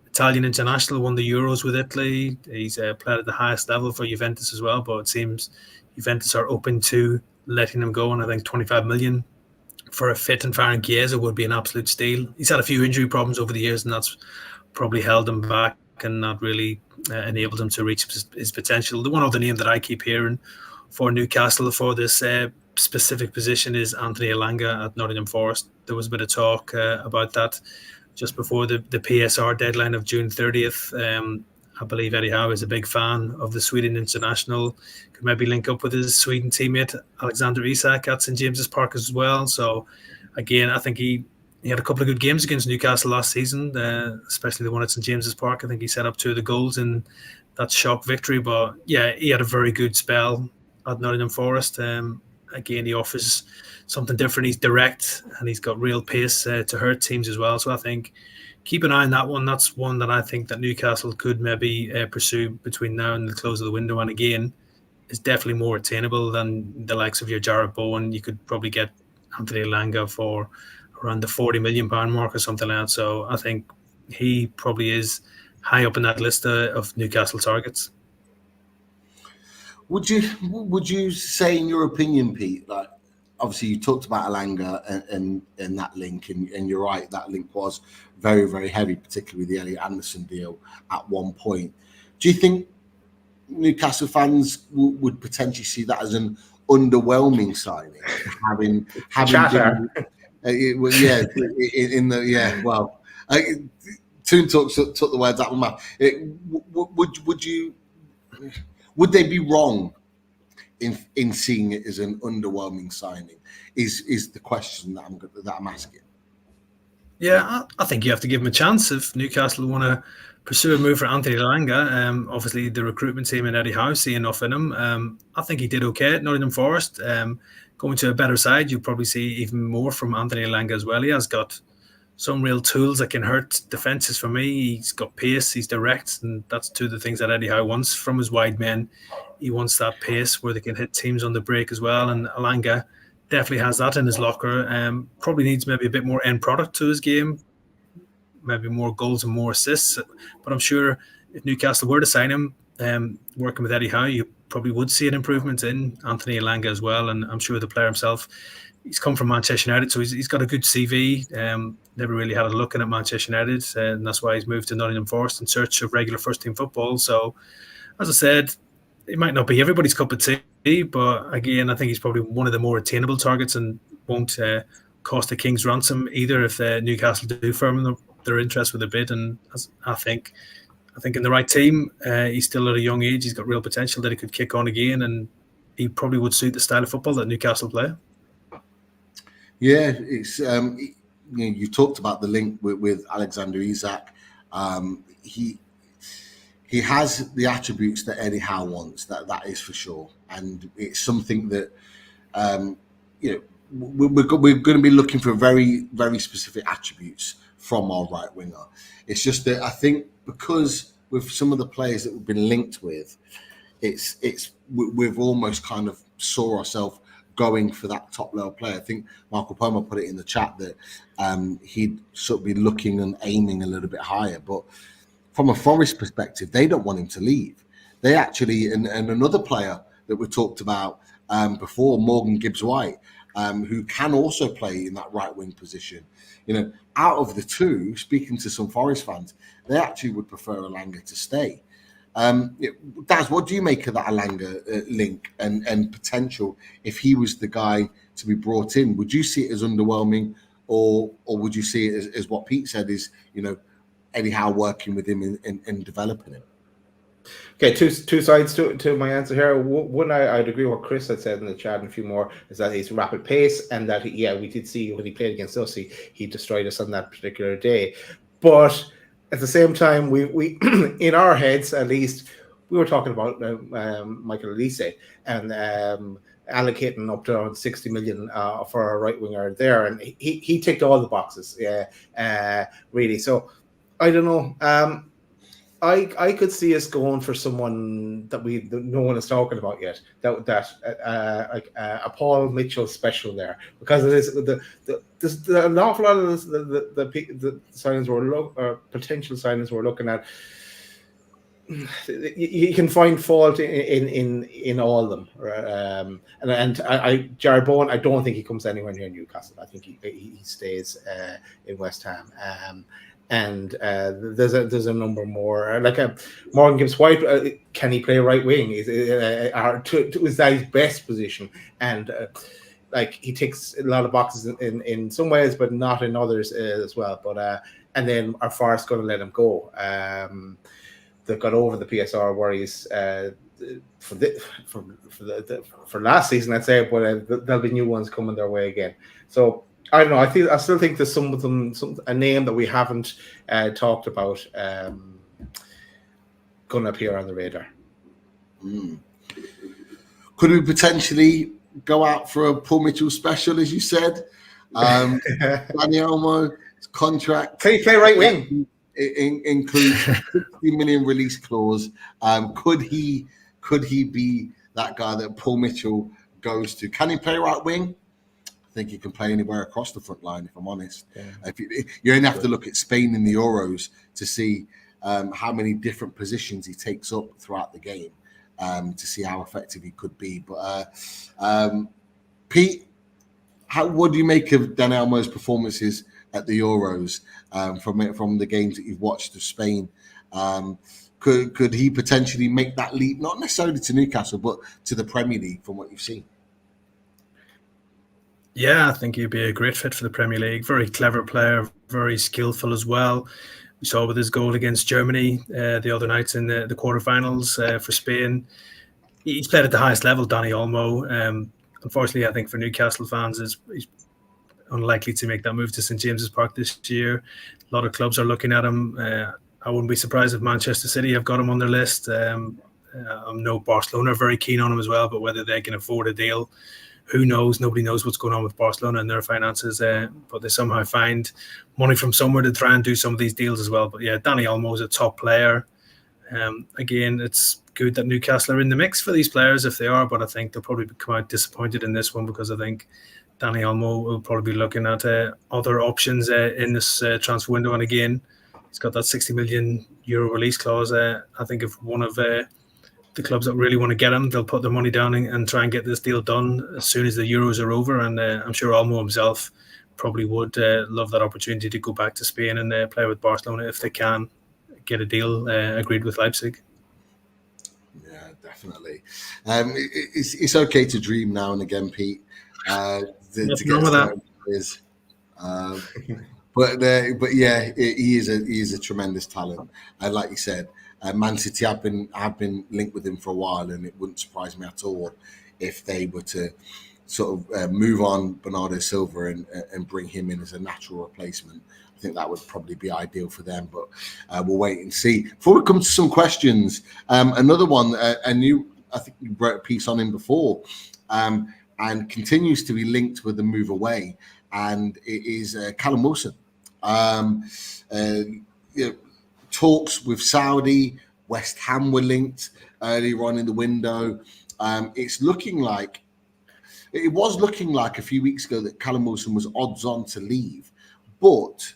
Italian international, won the Euros with Italy. He's played at the highest level for Juventus as well, but it seems Juventus are open to letting him go, and I think 25 million for a fit and firing Chiesa would be an absolute steal. He's had a few injury problems over the years, and that's probably held him back and not really enabled him to reach his potential. The one other name that I keep hearing for Newcastle for this specific position is Anthony Elanga at Nottingham Forest. There was a bit of talk about that just before the PSR deadline of June 30th. I believe Eddie Howe is a big fan of the Sweden international. Could maybe link up with his Sweden teammate Alexander Isak at St James's Park as well. So again, I think he had a couple of good games against Newcastle last season, especially the one at St James's Park. I think he set up 2 of the goals in that shock victory. But yeah, he had a very good spell at Nottingham Forest. Again, he offers something different. He's direct and he's got real pace to hurt teams as well. So I think keep an eye on that one. That's one that I think that Newcastle could maybe pursue between now and the close of the window. And again, is definitely more attainable than the likes of your Jarrett Bowen. You could probably get Anthony Elanga for around the £40 million mark or something like that. So I think he probably is high up in that list of Newcastle targets. Would you say, in your opinion, Pete, like obviously you talked about Elanga and that link, and you're right, that link was very, very heavy, particularly with the Elliot Anderson deal at one point. Do you think Newcastle fans would potentially see that as an underwhelming signing, having been, Toon took the words out of my mouth. Would they be wrong in seeing it as an underwhelming signing? Is the question that I'm asking. Yeah, I think you have to give him a chance if Newcastle want to pursue a move for Anthony Elanga. Obviously, the recruitment team and Eddie Howe see enough in him. I think he did okay at Nottingham Forest. Going to a better side, you'll probably see even more from Anthony Elanga as well. He has got some real tools that can hurt defences for me. He's got pace, he's direct, and that's 2 of the things that Eddie Howe wants from his wide men. He wants that pace where they can hit teams on the break as well, and Elanga definitely has that in his locker. Probably needs maybe a bit more end product to his game, maybe more goals and more assists. But I'm sure if Newcastle were to sign him, working with Eddie Howe, you probably would see an improvement in Anthony Elanga as well. And I'm sure the player himself, he's come from Manchester United, so he's got a good CV. Never really had a look in at Manchester United, and that's why he's moved to Nottingham Forest in search of regular first-team football. So, as I said, it might not be everybody's cup of tea, but again, I think he's probably one of the more attainable targets and won't cost a king's ransom either if Newcastle do firm their interest with a bid. And I think in the right team, he's still at a young age. He's got real potential that he could kick on again, and he probably would suit the style of football that Newcastle play. Yeah, it's you talked about the link with Alexander Isak. He has the attributes that Eddie Howe wants. That is for sure, and it's something that we're going to be looking for very, very specific attributes from our right winger. It's just that I think because with some of the players that we've been linked with, we've almost kind of saw ourselves going for that top level player. I think Michael Palmer put it in the chat that he'd sort of be looking and aiming a little bit higher. But from a Forest perspective, they don't want him to leave. They actually, and another player that we talked about before, Morgan Gibbs-White, who can also play in that right wing position. Out of the 2, speaking to some Forest fans, they actually would prefer Elanga to stay. Daz, what do you make of that Elanga link and potential if he was the guy to be brought in? Would you see it as underwhelming, or would you see it as what Pete said is, Eddie Howe working with him and developing him? Okay, two sides to my answer here. One, I'd agree with what Chris had said in the chat, and a few more, is that he's rapid pace, and that we did see when he played against us, he destroyed us on that particular day. But at the same time, we in our heads at least, we were talking about Michael Elise and allocating up to around 60 million for a right winger there, and he ticked all the boxes, really. So I don't know. I could see us going for someone that no one is talking about yet. Like a Paul Mitchell special there, because it is there's an awful lot of the signings potential signings we're looking at. You can find fault in all of them, and Jarrett Bowen, I don't think he comes anywhere near Newcastle. I think he stays in West Ham. And there's a number more, like Morgan Gibbs-White. Can he play right wing? Is that his best position? And like he ticks a lot of boxes in some ways, but not in others as well. But and then are Forest going to let him go? they've got over the PSR worries for last season, I'd say, but there'll be new ones coming their way again. So I don't know. I still think there's some of them, a name that we haven't talked about, going to appear on the radar. Could we potentially go out for a Paul Mitchell special, as you said? Danny Olmo's contract. Can you play right wing? It includes 60 million release clause. Could he be that guy that Paul Mitchell goes to? Can he play right wing? I think he can play anywhere across the front line, if I'm honest. Yeah. You only have to look at Spain in the Euros to see how many different positions he takes up throughout the game, to see how effective he could be. But Pete, what do you make of Dan Olmo's performances at the Euros, from the games that you've watched of Spain? Could he potentially make that leap, not necessarily to Newcastle, but to the Premier League from what you've seen? Yeah, I think he'd be a great fit for the Premier League. Very clever player, very skillful as well. We saw with his goal against Germany the other night in the quarterfinals for Spain. He's played at the highest level, Danny Olmo. Unfortunately, I think for Newcastle fans, he's unlikely to make that move to St James's Park this year. A lot of clubs are looking at him. I wouldn't be surprised if Manchester City have got him on their list. I know Barcelona are very keen on him as well, but whether they can afford a deal, who knows? Nobody knows what's going on with Barcelona and their finances, but they somehow find money from somewhere to try and do some of these deals as well. But yeah, Danny Olmo is a top player. Again, it's good that Newcastle are in the mix for these players if they are, but I think they'll probably come out disappointed in this one, because I think Danny Olmo will probably be looking at other options in this transfer window. And again, he's got that 60 million euro release clause. I think if one of the clubs that really want to get him, they'll put their money down and try and get this deal done as soon as the Euros are over. And I'm sure Olmo himself probably would love that opportunity to go back to Spain and play with Barcelona if they can get a deal agreed with Leipzig. Yeah, definitely. It's okay to dream now and again, Pete. Nothing wrong with that. But yeah, he is a tremendous talent. And like you said, Man City have been linked with him for a while, and it wouldn't surprise me at all if they were to sort of move on Bernardo Silva and bring him in as a natural replacement. I think that would probably be ideal for them, but we'll wait and see. Before we come to some questions, another one, I think you wrote a piece on him before, and continues to be linked with the move away, and it is Callum Wilson. Talks with Saudi, West Ham were linked earlier on in the window. It was looking like a few weeks ago that Callum Wilson was odds on to leave, but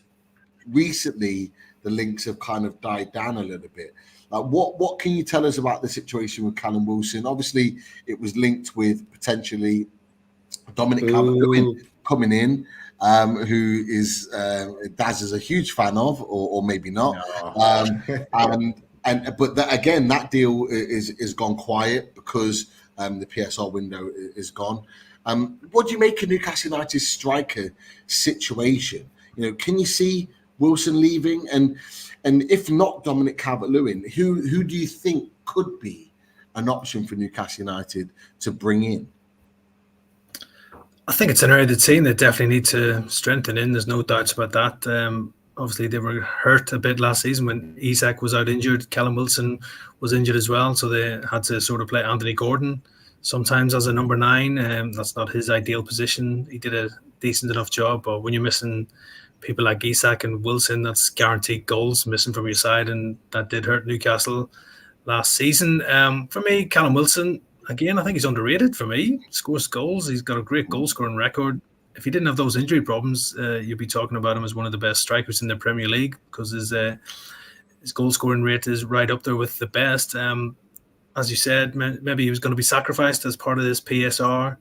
recently the links have kind of died down a little bit. What can you tell us about the situation with Callum Wilson? Obviously, it was linked with potentially Dominic Calvert-Lewin coming in, who is Daz is a huge fan of, or maybe not. No. But that deal is gone quiet because the PSR window is gone. What do you make of Newcastle United's striker situation? Can you see Wilson leaving, and if not Dominic Calvert-Lewin, who do you think could be an option for Newcastle United to bring in? I think it's an area of the team they definitely need to strengthen in. There's no doubts about that. Obviously, they were hurt a bit last season when Isak was out injured. Callum Wilson was injured as well, so they had to sort of play Anthony Gordon sometimes as a number 9. That's not his ideal position. He did a decent enough job, but when you're missing people like Isak and Wilson, that's guaranteed goals missing from your side, and that did hurt Newcastle last season. For me, Callum Wilson, again, I think he's underrated for me. Scores goals. He's got a great goal-scoring record. If he didn't have those injury problems, you'd be talking about him as one of the best strikers in the Premier League, because his goal-scoring rate is right up there with the best. As you said, maybe he was going to be sacrificed as part of this PSR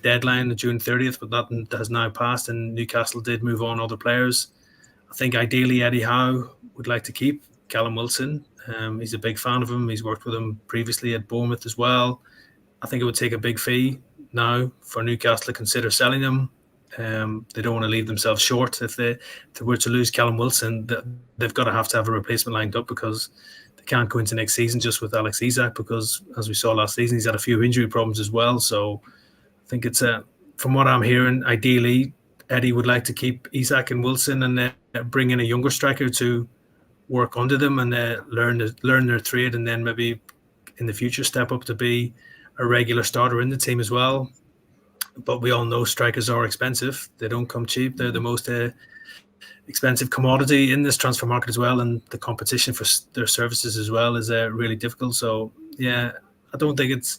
deadline on June 30th, but that has now passed, and Newcastle did move on other players. I think ideally Eddie Howe would like to keep Callum Wilson. He's a big fan of him. He's worked with him previously at Bournemouth as well. I think it would take a big fee now for Newcastle to consider selling him. They don't want to leave themselves short. If they were to lose Callum Wilson, they've got to have a replacement lined up, because they can't go into next season just with Alex Isak, because as we saw last season, he's had a few injury problems as well. So I think it's from what I'm hearing, ideally Eddie would like to keep Isak and Wilson and bring in a younger striker to work under them and learn their trade, and then maybe in the future step up to be a regular starter in the team as well. But we all know strikers are expensive. They don't come cheap. They're the most expensive commodity in this transfer market as well, and the competition for their services as well is really difficult. So yeah, I don't think it's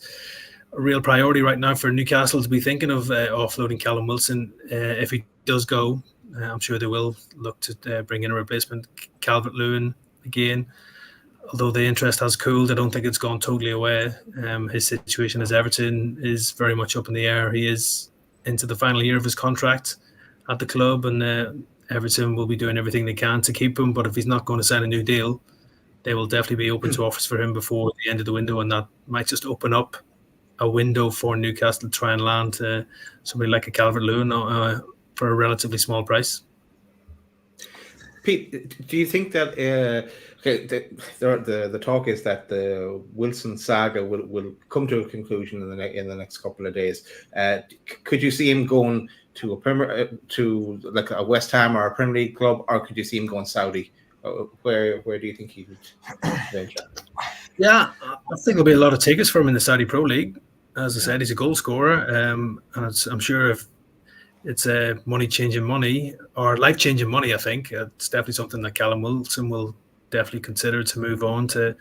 a real priority right now for Newcastle to be thinking of offloading Callum Wilson. If he does go, I'm sure they will look to bring in a replacement. Calvert-Lewin again, although the interest has cooled, I don't think it's gone totally away. His situation as Everton is very much up in the air. He is into the final year of his contract at the club, and Everton will be doing everything they can to keep him. But if he's not going to sign a new deal, they will definitely be open to offers for him before the end of the window, and that might just open up a window for Newcastle to try and land somebody like a Calvert-Lewin for a relatively small price. Pete, do you think that the talk is that the Wilson saga will come to a conclusion in the next couple of days? Could you see him going to to like a West Ham or a Premier League club, or could you see him going Saudi? Where do you think he would venture? Yeah, I think there'll be a lot of tickets for him in the Saudi Pro League. As I said, he's a goal scorer, and I'm sure if it's money-changing money or life-changing money, I think it's definitely something that Callum Wilson will definitely consider to move on to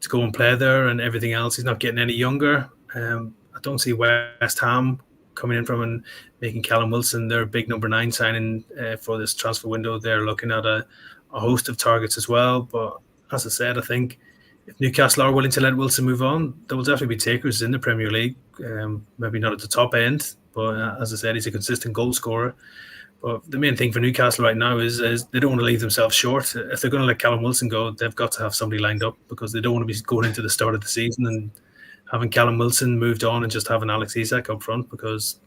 go and play there and everything else. He's not getting any younger. I don't see West Ham coming in from and making Callum Wilson their big number 9 signing for this transfer window. They're looking at a host of targets as well. But as I said, I think if Newcastle are willing to let Wilson move on, there will definitely be takers in the Premier League. Maybe not at the top end, but as I said, he's a consistent goal scorer. But the main thing for Newcastle right now is they don't want to leave themselves short. If they're going to let Callum Wilson go, they've got to have somebody lined up, because they don't want to be going into the start of the season and having Callum Wilson moved on and just having Alex Isak up front, because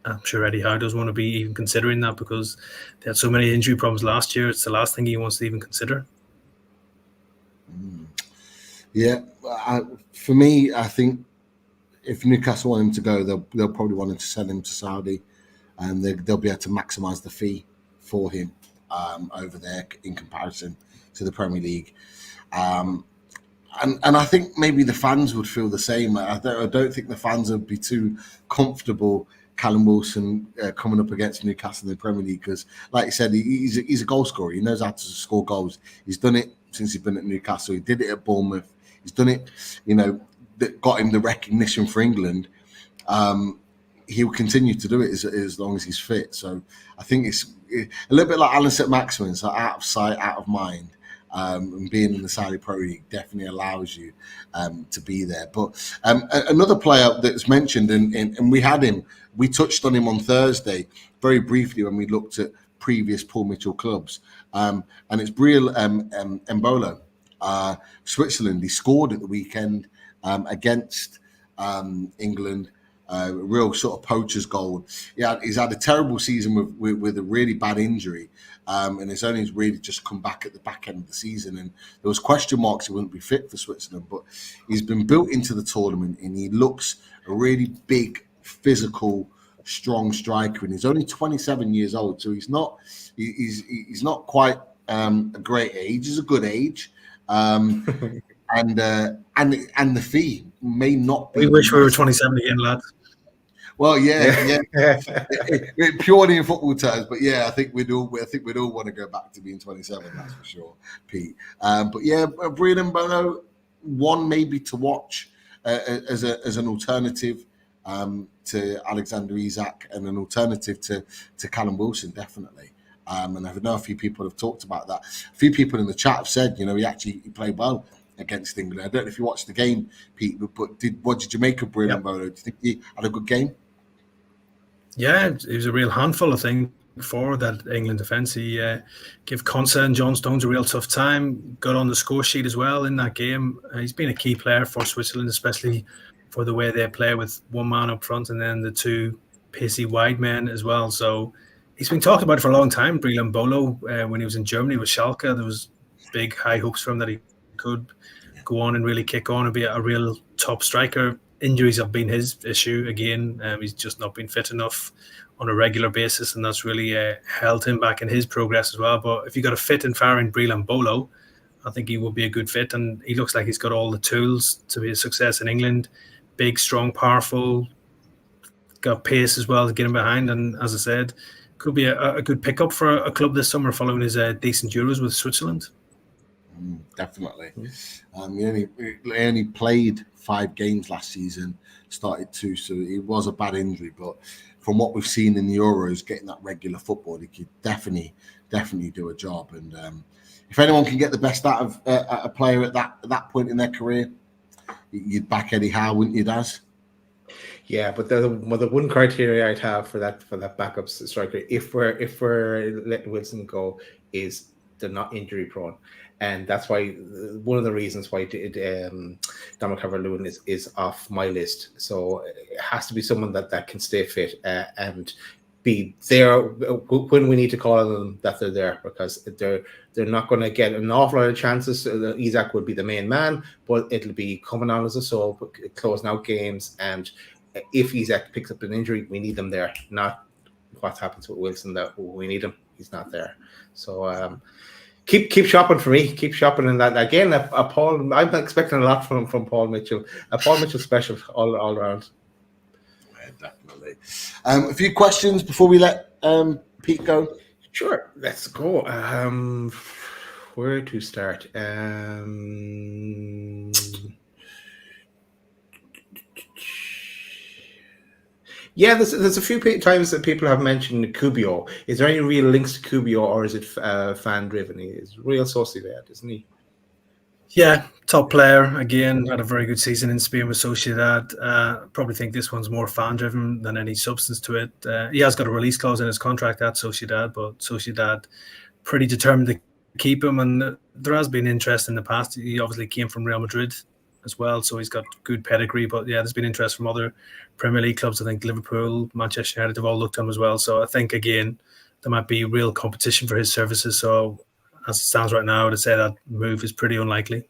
I'm sure Eddie Howe doesn't want to be even considering that, because they had so many injury problems last year. It's the last thing he wants to even consider. Yeah, for me, I think if Newcastle want him to go, they'll probably want him to send him to Saudi, and they'll be able to maximise the fee for him over there in comparison to the Premier League. And I think maybe the fans would feel the same. I don't think the fans would be too comfortable Callum Wilson coming up against Newcastle in the Premier League, because, like you said, he's a goal scorer. He knows how to score goals. He's done it since he's been at Newcastle. He did it at Bournemouth. He's done it, that got him the recognition for England. He'll continue to do it as long as he's fit. So I think it's a little bit like Alan St-Maximin, so out of sight, out of mind. And being in the Saudi Pro League definitely allows you to be there. But another player that's mentioned, and we touched on him on Thursday very briefly when we looked at previous Paul Mitchell clubs, and it's Breel Mbolo, Switzerland. He scored at the weekend against England. Real sort of poacher's goal. Yeah, he's had a terrible season with a really bad injury, and it's only really just come back at the back end of the season. And there was question marks he wouldn't be fit for Switzerland, but he's been built into the tournament, and he looks a really big, physical, strong striker. And he's only 27 years old, so he's not quite a great age. He's a good age, and the fee may not be. We wish we were 27 again, lads. Well, yeah. Purely in football terms, but yeah, I think we'd all want to go back to being 27. That's for sure, Pete. But yeah, Breel Mbolo, one maybe to watch as an alternative to Alexander Isak, and an alternative to Callum Wilson, definitely. And I know a few people have talked about that. A few people in the chat have said, he played well against England. I don't know if you watched the game, Pete, but what did you make of Breel Mbolo? Do you think he had a good game? Yeah, it was a real handful, I think, for that England defence. He gave Konsa and John Stones a real tough time, got on the score sheet as well in that game. He's been a key player for Switzerland, especially for the way they play with one man up front and then the two pacey wide men as well. So he's been talked about for a long time, Breel Mbolo. When he was in Germany with Schalke, there was big high hopes for him that he could go on and really kick on and be a real top striker. Injuries have been his issue again. He's just not been fit enough on a regular basis, and that's really held him back in his progress as well. But if you got a fit and firing Breland Bolo, I think he will be a good fit, and he looks like he's got all the tools to be a success in England. Big, strong, powerful, got pace as well to get him behind, and as I said, could be a good pickup for a club this summer following his decent Euros with Switzerland. Definitely. He only played 5 games last season, started 2, so it was a bad injury. But from what we've seen in the Euros, getting that regular football, he could definitely do a job. And if anyone can get the best out of a player at that point in their career, you'd back Eddie Howe, wouldn't you, Daz? Yeah, but the one criteria I'd have for that backup striker, if we're letting Wilson go, is they're not injury prone. And that's why one of the reasons why Dominic Calvert-Lewin is off my list. So it has to be someone that can stay fit and be there when we need to call on them, that they're there, because they're not going to get an awful lot of chances. Isak would be the main man, but it'll be coming on as a sub, closing out games. And if Isak picks up an injury, we need them there, not what happens with Wilson, that we need him. He's not there. So keep shopping for me. Keep shopping. And that again, Paul. I'm expecting a lot from Paul Mitchell. A Paul Mitchell special all around. Yeah, definitely. A few questions before we let Pete go. Sure, let's go. Where to start? Yeah, there's a few times that people have mentioned Kubio. Is there any real links to Kubio, or is it fan driven? He's real Sociedad, isn't he? Yeah, top player again. Had a very good season in Spain with Sociedad. Probably think this one's more fan driven than any substance to it. He has got a release clause in his contract at Sociedad, but Sociedad pretty determined to keep him. And there has been interest in the past. He obviously came from Real Madrid as well, so he's got good pedigree. But yeah, there's been interest from other Premier League clubs. I think Liverpool, Manchester United have all looked at him as well. So I think again there might be real competition for his services. So as it stands right now, I would say that move is pretty unlikely.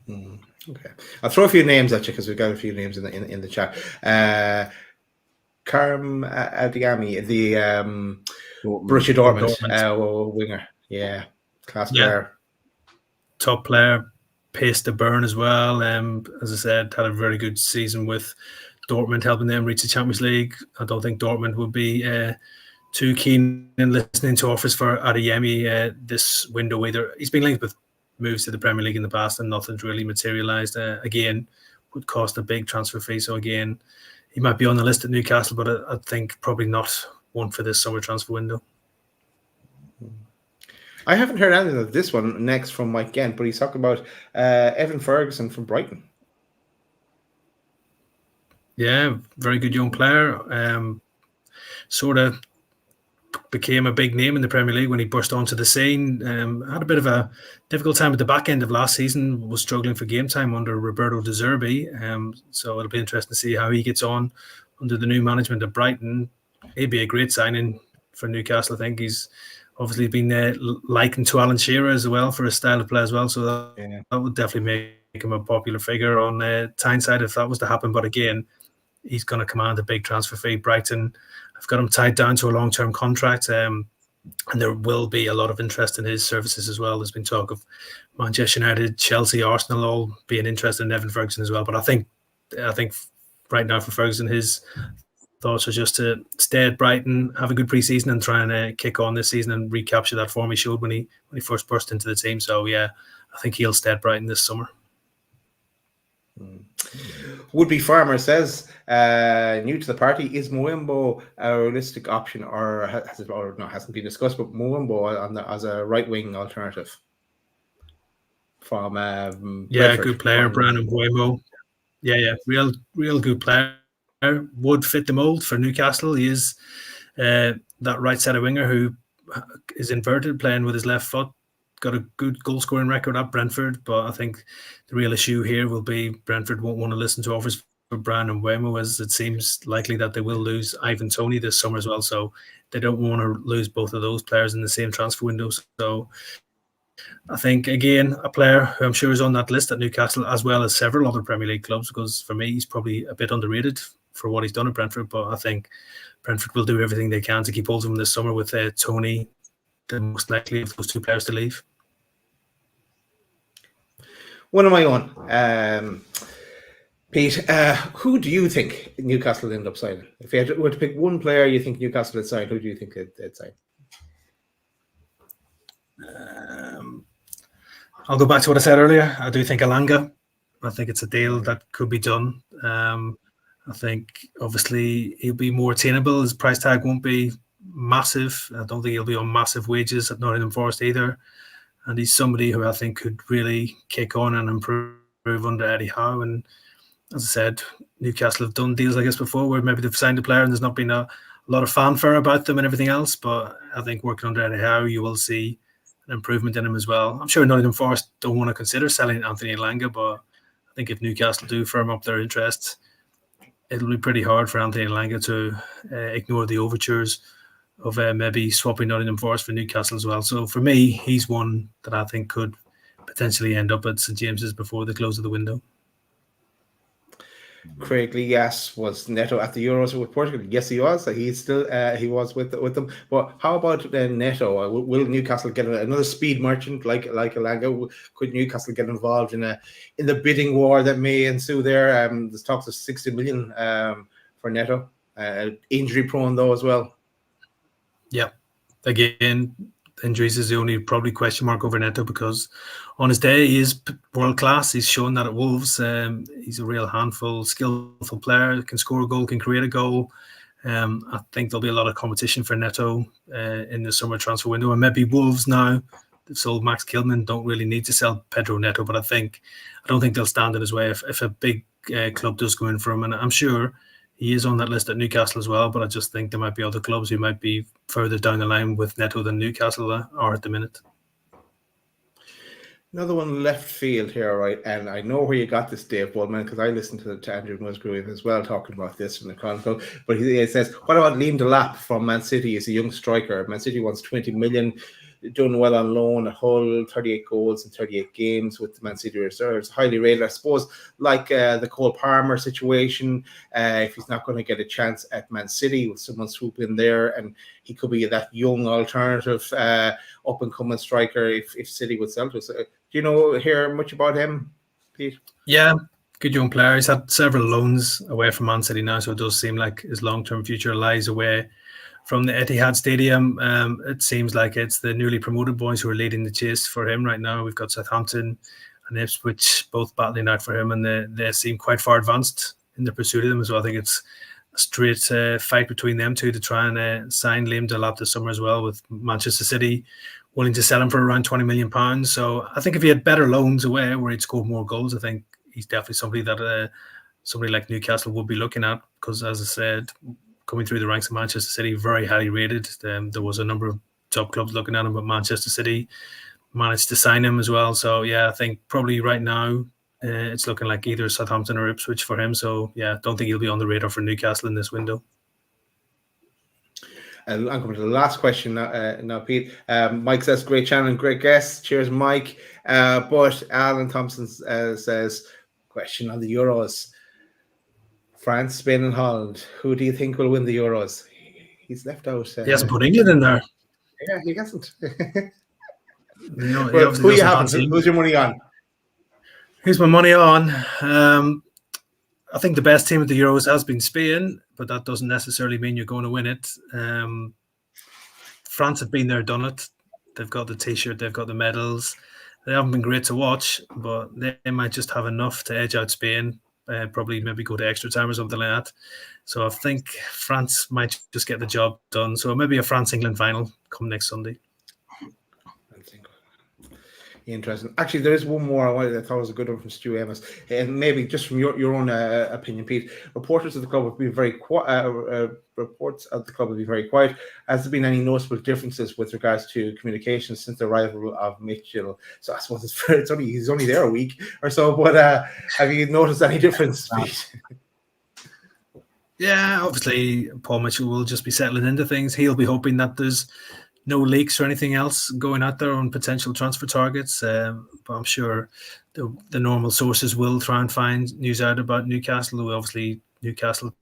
Okay, I'll throw a few names at you because we've got a few names in the chat. Karim Adeyemi, the Borussia Dortmund winger, class player, top player. Pace to burn as well. As I said, had a very good season with Dortmund, helping them reach the Champions League. I don't think Dortmund would be too keen in listening to offers for Adeyemi this window either. He's been linked with moves to the Premier League in the past, and nothing's really materialised. Again, would cost a big transfer fee. So again, he might be on the list at Newcastle, but I think probably not one for this summer transfer window. I haven't heard anything of this one next from Mike Gent, but he's talking about Evan Ferguson from Brighton. Yeah, very good young player. Sort of became a big name in the Premier League when he burst onto the scene. Had a bit of a difficult time at the back end of last season, was struggling for game time under Roberto De Zerbi. So it'll be interesting to see how he gets on under the new management of Brighton. He'd be a great signing for Newcastle. I think he's obviously been likened to Alan Shearer as well for his style of play as well. So that would definitely make him a popular figure on Tyneside if that was to happen. But again, he's going to command a big transfer fee. Brighton have got him tied down to a long-term contract, and there will be a lot of interest in his services as well. There's been talk of Manchester United, Chelsea, Arsenal all being interested in Evan Ferguson as well. But I think right now for Ferguson, his thoughts are just to stay at Brighton, have a good pre-season, and try and kick on this season and recapture that form he showed when he first burst into the team. So yeah, I think he'll stay at Brighton this summer. Would-be Farmer says, new to the party, is Muembo a realistic option, or hasn't been discussed, but Muembo as a right-wing alternative from Brentford. Good player, Brandon Muembo. Real good player. Would fit the mold for Newcastle. He is that right side winger who is inverted, playing with his left foot. Got a good goal scoring record at Brentford, but I think the real issue here will be Brentford won't want to listen to offers for Brandon Mbeumo, as it seems likely that they will lose Ivan Toney this summer as well. So they don't want to lose both of those players in the same transfer window. So I think, again, a player who I'm sure is on that list at Newcastle, as well as several other Premier League clubs, because for me, he's probably a bit underrated for what he's done at Brentford. But I think Brentford will do everything they can to keep hold of him this summer, with Tony, the most likely of those two players to leave. One of my own. Pete, who do you think Newcastle will end up signing? If you were to pick one player you think Newcastle would sign, who do you think they'd sign? I'll go back to what I said earlier. I do think Elanga. I think it's a deal that could be done. I think, obviously, he'll be more attainable. His price tag won't be massive. I don't think he'll be on massive wages at Nottingham Forest either. And he's somebody who I think could really kick on and improve under Eddie Howe. And as I said, Newcastle have done deals like this before, where maybe they've signed a player and there's not been a lot of fanfare about them and everything else. But I think working under Eddie Howe, you will see an improvement in him as well. I'm sure Nottingham Forest don't want to consider selling Anthony Elanga, but I think if Newcastle do firm up their interests, it'll be pretty hard for Anthony Elanga to ignore the overtures of maybe swapping Nottingham Forest for Newcastle as well. So for me, he's one that I think could potentially end up at St James's before the close of the window. Craig Lee, yes, was Neto at the Euros with Portugal? Yes, he was. He's still he was with them. But how about Neto? Will Newcastle get another speed merchant like Elanga? Could Newcastle get involved in the bidding war that may ensue there? There's talks of 60 million for Neto. Injury prone though as well. Yeah, again, injuries is the only probably question mark over Neto, because on his day he is world class. He's shown that at Wolves. He's a real handful, skillful player, can score a goal, can create a goal. I think there'll be a lot of competition for Neto in the summer transfer window, and maybe Wolves now they've sold Max Kilman, don't really need to sell Pedro Neto, but I don't think they'll stand in his way if a big club does go in for him. And I'm sure he is on that list at Newcastle as well, but I just think there might be other clubs who might be further down the line with Neto than Newcastle are at the minute. Another one left field here, right? And I know where you got this, Dave Bullman, because I listened to Andrew Musgrave as well talking about this in the Chronicle. But he says, what about Liam Delap from Man City? He's a young striker. Man City wants 20 million, doing well on loan, a whole 38 goals in 38 games with the Man City reserves. Highly rated, I suppose, like the Cole Palmer situation. If he's not going to get a chance at Man City, with someone swoop in there, and he could be that young alternative up-and-coming striker if City would sell to us. Do you hear much about him, Pete? Yeah, good young player. He's had several loans away from Man City now, so it does seem like his long-term future lies away from the Etihad Stadium. It seems like it's the newly promoted boys who are leading the chase for him right now. We've got Southampton and Ipswich both battling out for him, and they seem quite far advanced in the pursuit of them as well. I think it's a straight fight between them two to try and sign Liam Delap this summer as well, with Manchester City willing to sell him for around £20 million. So I think if he had better loans away where he'd score more goals, I think he's definitely somebody that somebody like Newcastle would be looking at, because, as I said, coming through the ranks of Manchester City, very highly rated. There was a number of top clubs looking at him, but Manchester City managed to sign him as well. So, yeah, I think probably right now it's looking like either Southampton or Ipswich for him. So, yeah, don't think he'll be on the radar for Newcastle in this window. I'm coming to the last question now, Pete. Mike says, great channel and great guest. Cheers, Mike. But Alan Thompson says, question on the Euros. France, Spain and Holland. Who do you think will win the Euros? He's left out. He hasn't put England in there. Yeah, he hasn't. Well, who you have? Who's your money on? Who's my money on? I think the best team at the Euros has been Spain, but that doesn't necessarily mean you're going to win it. France have been there, done it. They've got the T-shirt, they've got the medals. They haven't been great to watch, but they might just have enough to edge out Spain. Probably maybe go to extra time or something like that. So I think France might just get the job done. So maybe a France-England final come next Sunday. Interesting. Actually, there is one more I thought was a good one from Stu Amos, and maybe just from your own opinion, Pete. Reports of the club have been very quiet. Reports of the club have been very quiet. Has there been any noticeable differences with regards to communication since the arrival of Mitchell? So I suppose he's only there a week or so. But have you noticed any difference, Pete? Yeah, obviously Paul Mitchell will just be settling into things. He'll be hoping that there's no leaks or anything else going out there on potential transfer targets. But I'm sure the normal sources will try and find news out about Newcastle. Obviously, Newcastle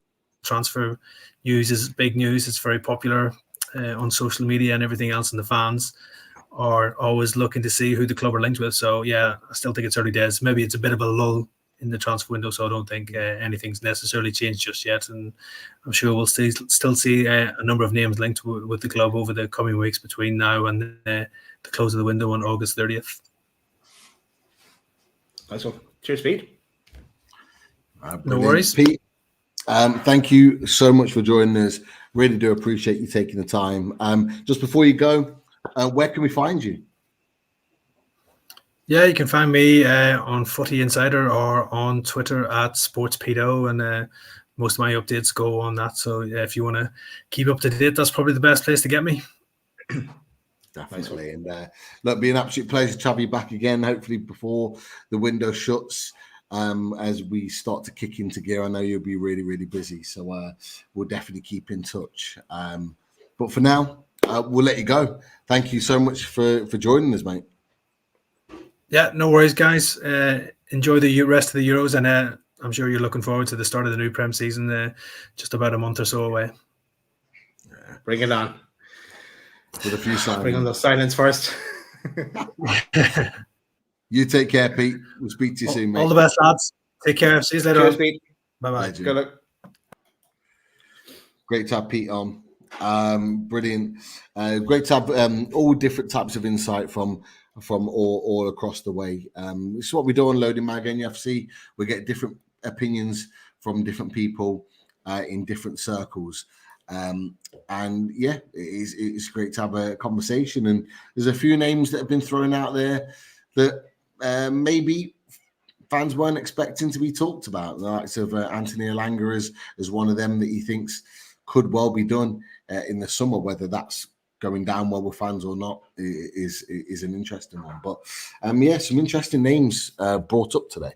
transfer news is big news. It's very popular on social media and everything else, and the fans are always looking to see who the club are linked with. So yeah, I still think it's early days. Maybe it's a bit of a lull in the transfer window, so I don't think anything's necessarily changed just yet. And I'm sure we'll still see a number of names linked with the club over the coming weeks between now and the close of the window on August 30th. Nice one. Cheers, Pete. No worries. Pete, thank you so much for joining us. Really do appreciate you taking the time. Just before you go, where can we find you? Yeah, you can find me on Footy Insider or on Twitter at SportsPedo, and most of my updates go on that. So yeah, if you want to keep up to date, that's probably the best place to get me. Definitely. And look, it'll be an absolute pleasure to have you back again, hopefully before the window shuts. As we start to kick into gear, I know you'll be really, really busy. So we'll definitely keep in touch. But for now, we'll let you go. Thank you so much for joining us, mate. Yeah, no worries, guys. Enjoy the rest of the Euros, and I'm sure you're looking forward to the start of the new Prem season just about a month or so away. Yeah, bring it on. With a few signings. Bring on the silence first. You take care, Pete. We'll speak to you soon, mate. All the best, lads. Take care. See you later. Cheers, Pete. Bye-bye. Good luck. Great to have Pete on. Brilliant. Great to have all different types of insight from all across the way. This is what we do on Loading Mag NUFC. We get different opinions from different people in different circles. And yeah, it's great to have a conversation. And there's a few names that have been thrown out there that maybe fans weren't expecting to be talked about. The likes of Anthony Elanga as one of them that he thinks could well be done in the summer. Whether that's going down well with fans or not is an interesting one. But yeah, some interesting names brought up today.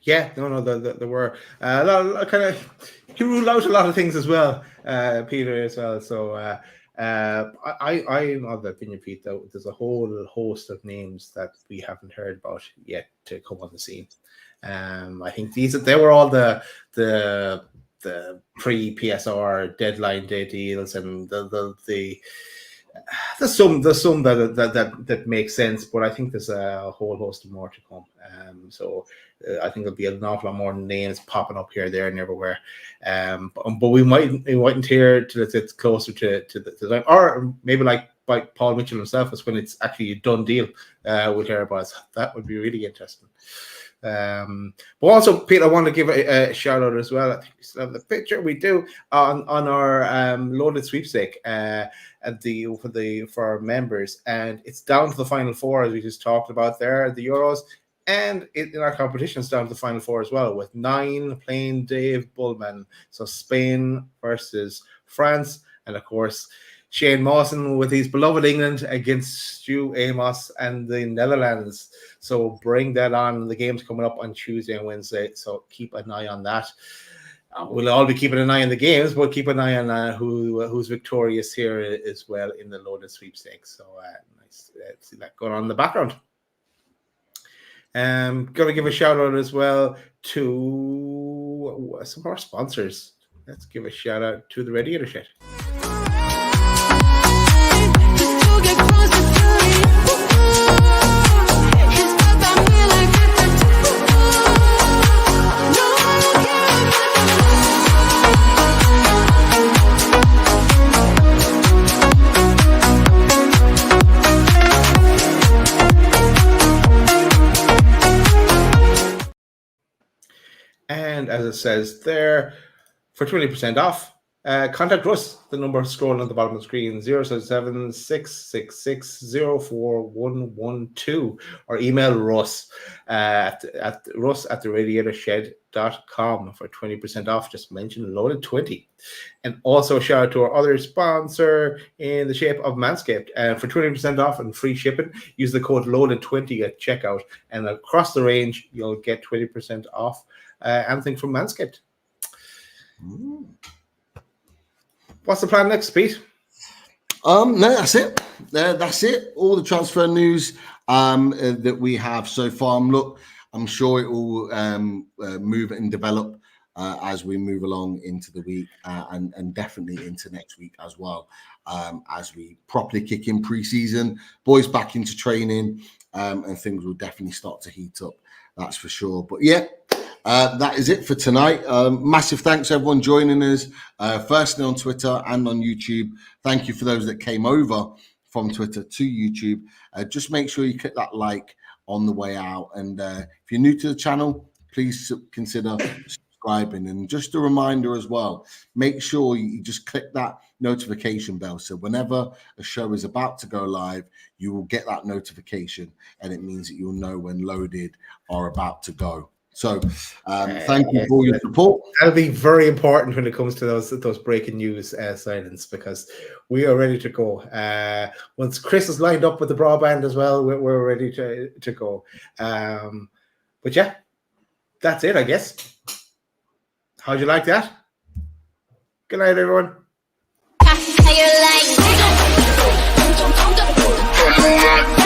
Yeah, no, there were a lot kind of. He ruled out a lot of things as well, Peter as well. So I'm of the opinion, Pete, though there's a whole host of names that we haven't heard about yet to come on the scene. I think they were all the pre-PSR deadline day deals and the sum that makes sense, but I think there's a whole host of more to come. So I think there'll be an awful lot more names popping up here, there, and everywhere. But we mightn't hear till it's closer to the time, or maybe like by Paul Mitchell himself, is when it's actually a done deal. We'll hear about it. That would be really interesting. But also, Pete, I want to give a shout out as well. I think we still have the picture. We do on our loaded sweepstake for our members, and it's down to the final four as we just talked about there, the Euros, and in our competitions down to the final four as well, with 9 playing Dave Bullman. So Spain versus France, and of course Shane Mawson with his beloved England against Stu Amos and the Netherlands. So bring that on. The game's coming up on Tuesday and Wednesday, so keep an eye on that. We'll all be keeping an eye on the games, but keep an eye on who's victorious here as well in the loaded sweepstakes. So nice to see that going on in the background. Going to give a shout out as well to some of our sponsors. Let's give a shout out to the Radiator Shed. And as it says there, for 20% off, contact Russ. The number scrolling at the bottom of the screen, 07666041112, or email Russ at russ@theradiatorshed.com for 20% off. Just mention Loaded 20. And also shout out to our other sponsor in the shape of Manscaped. And for 20% off and free shipping, use the code Loaded 20 at checkout. And across the range, you'll get 20% off anything from Manscaped. What's the plan next, Pete? No, that's it. That's it. All the transfer news that we have so far. Look, I'm sure it will move and develop as we move along into the week and definitely into next week as well. As we properly kick in pre-season, boys back into training, and things will definitely start to heat up. That's for sure. But yeah, that is it for tonight. Massive thanks everyone joining us, firstly on Twitter and on YouTube. Thank you for those that came over from Twitter to YouTube. Just make sure you click that like on the way out. And if you're new to the channel, please consider subscribing. And just a reminder as well, make sure you just click that notification bell. So whenever a show is about to go live, you will get that notification, and it means that you'll know when loaded are about to go. So thank you for your support. That'll be very important when it comes to those breaking news silence, because we are ready to go. Once Chris is lined up with the broadband as well, we're ready to go. But yeah, that's it, I guess. How'd you like that? Good night, everyone. How you like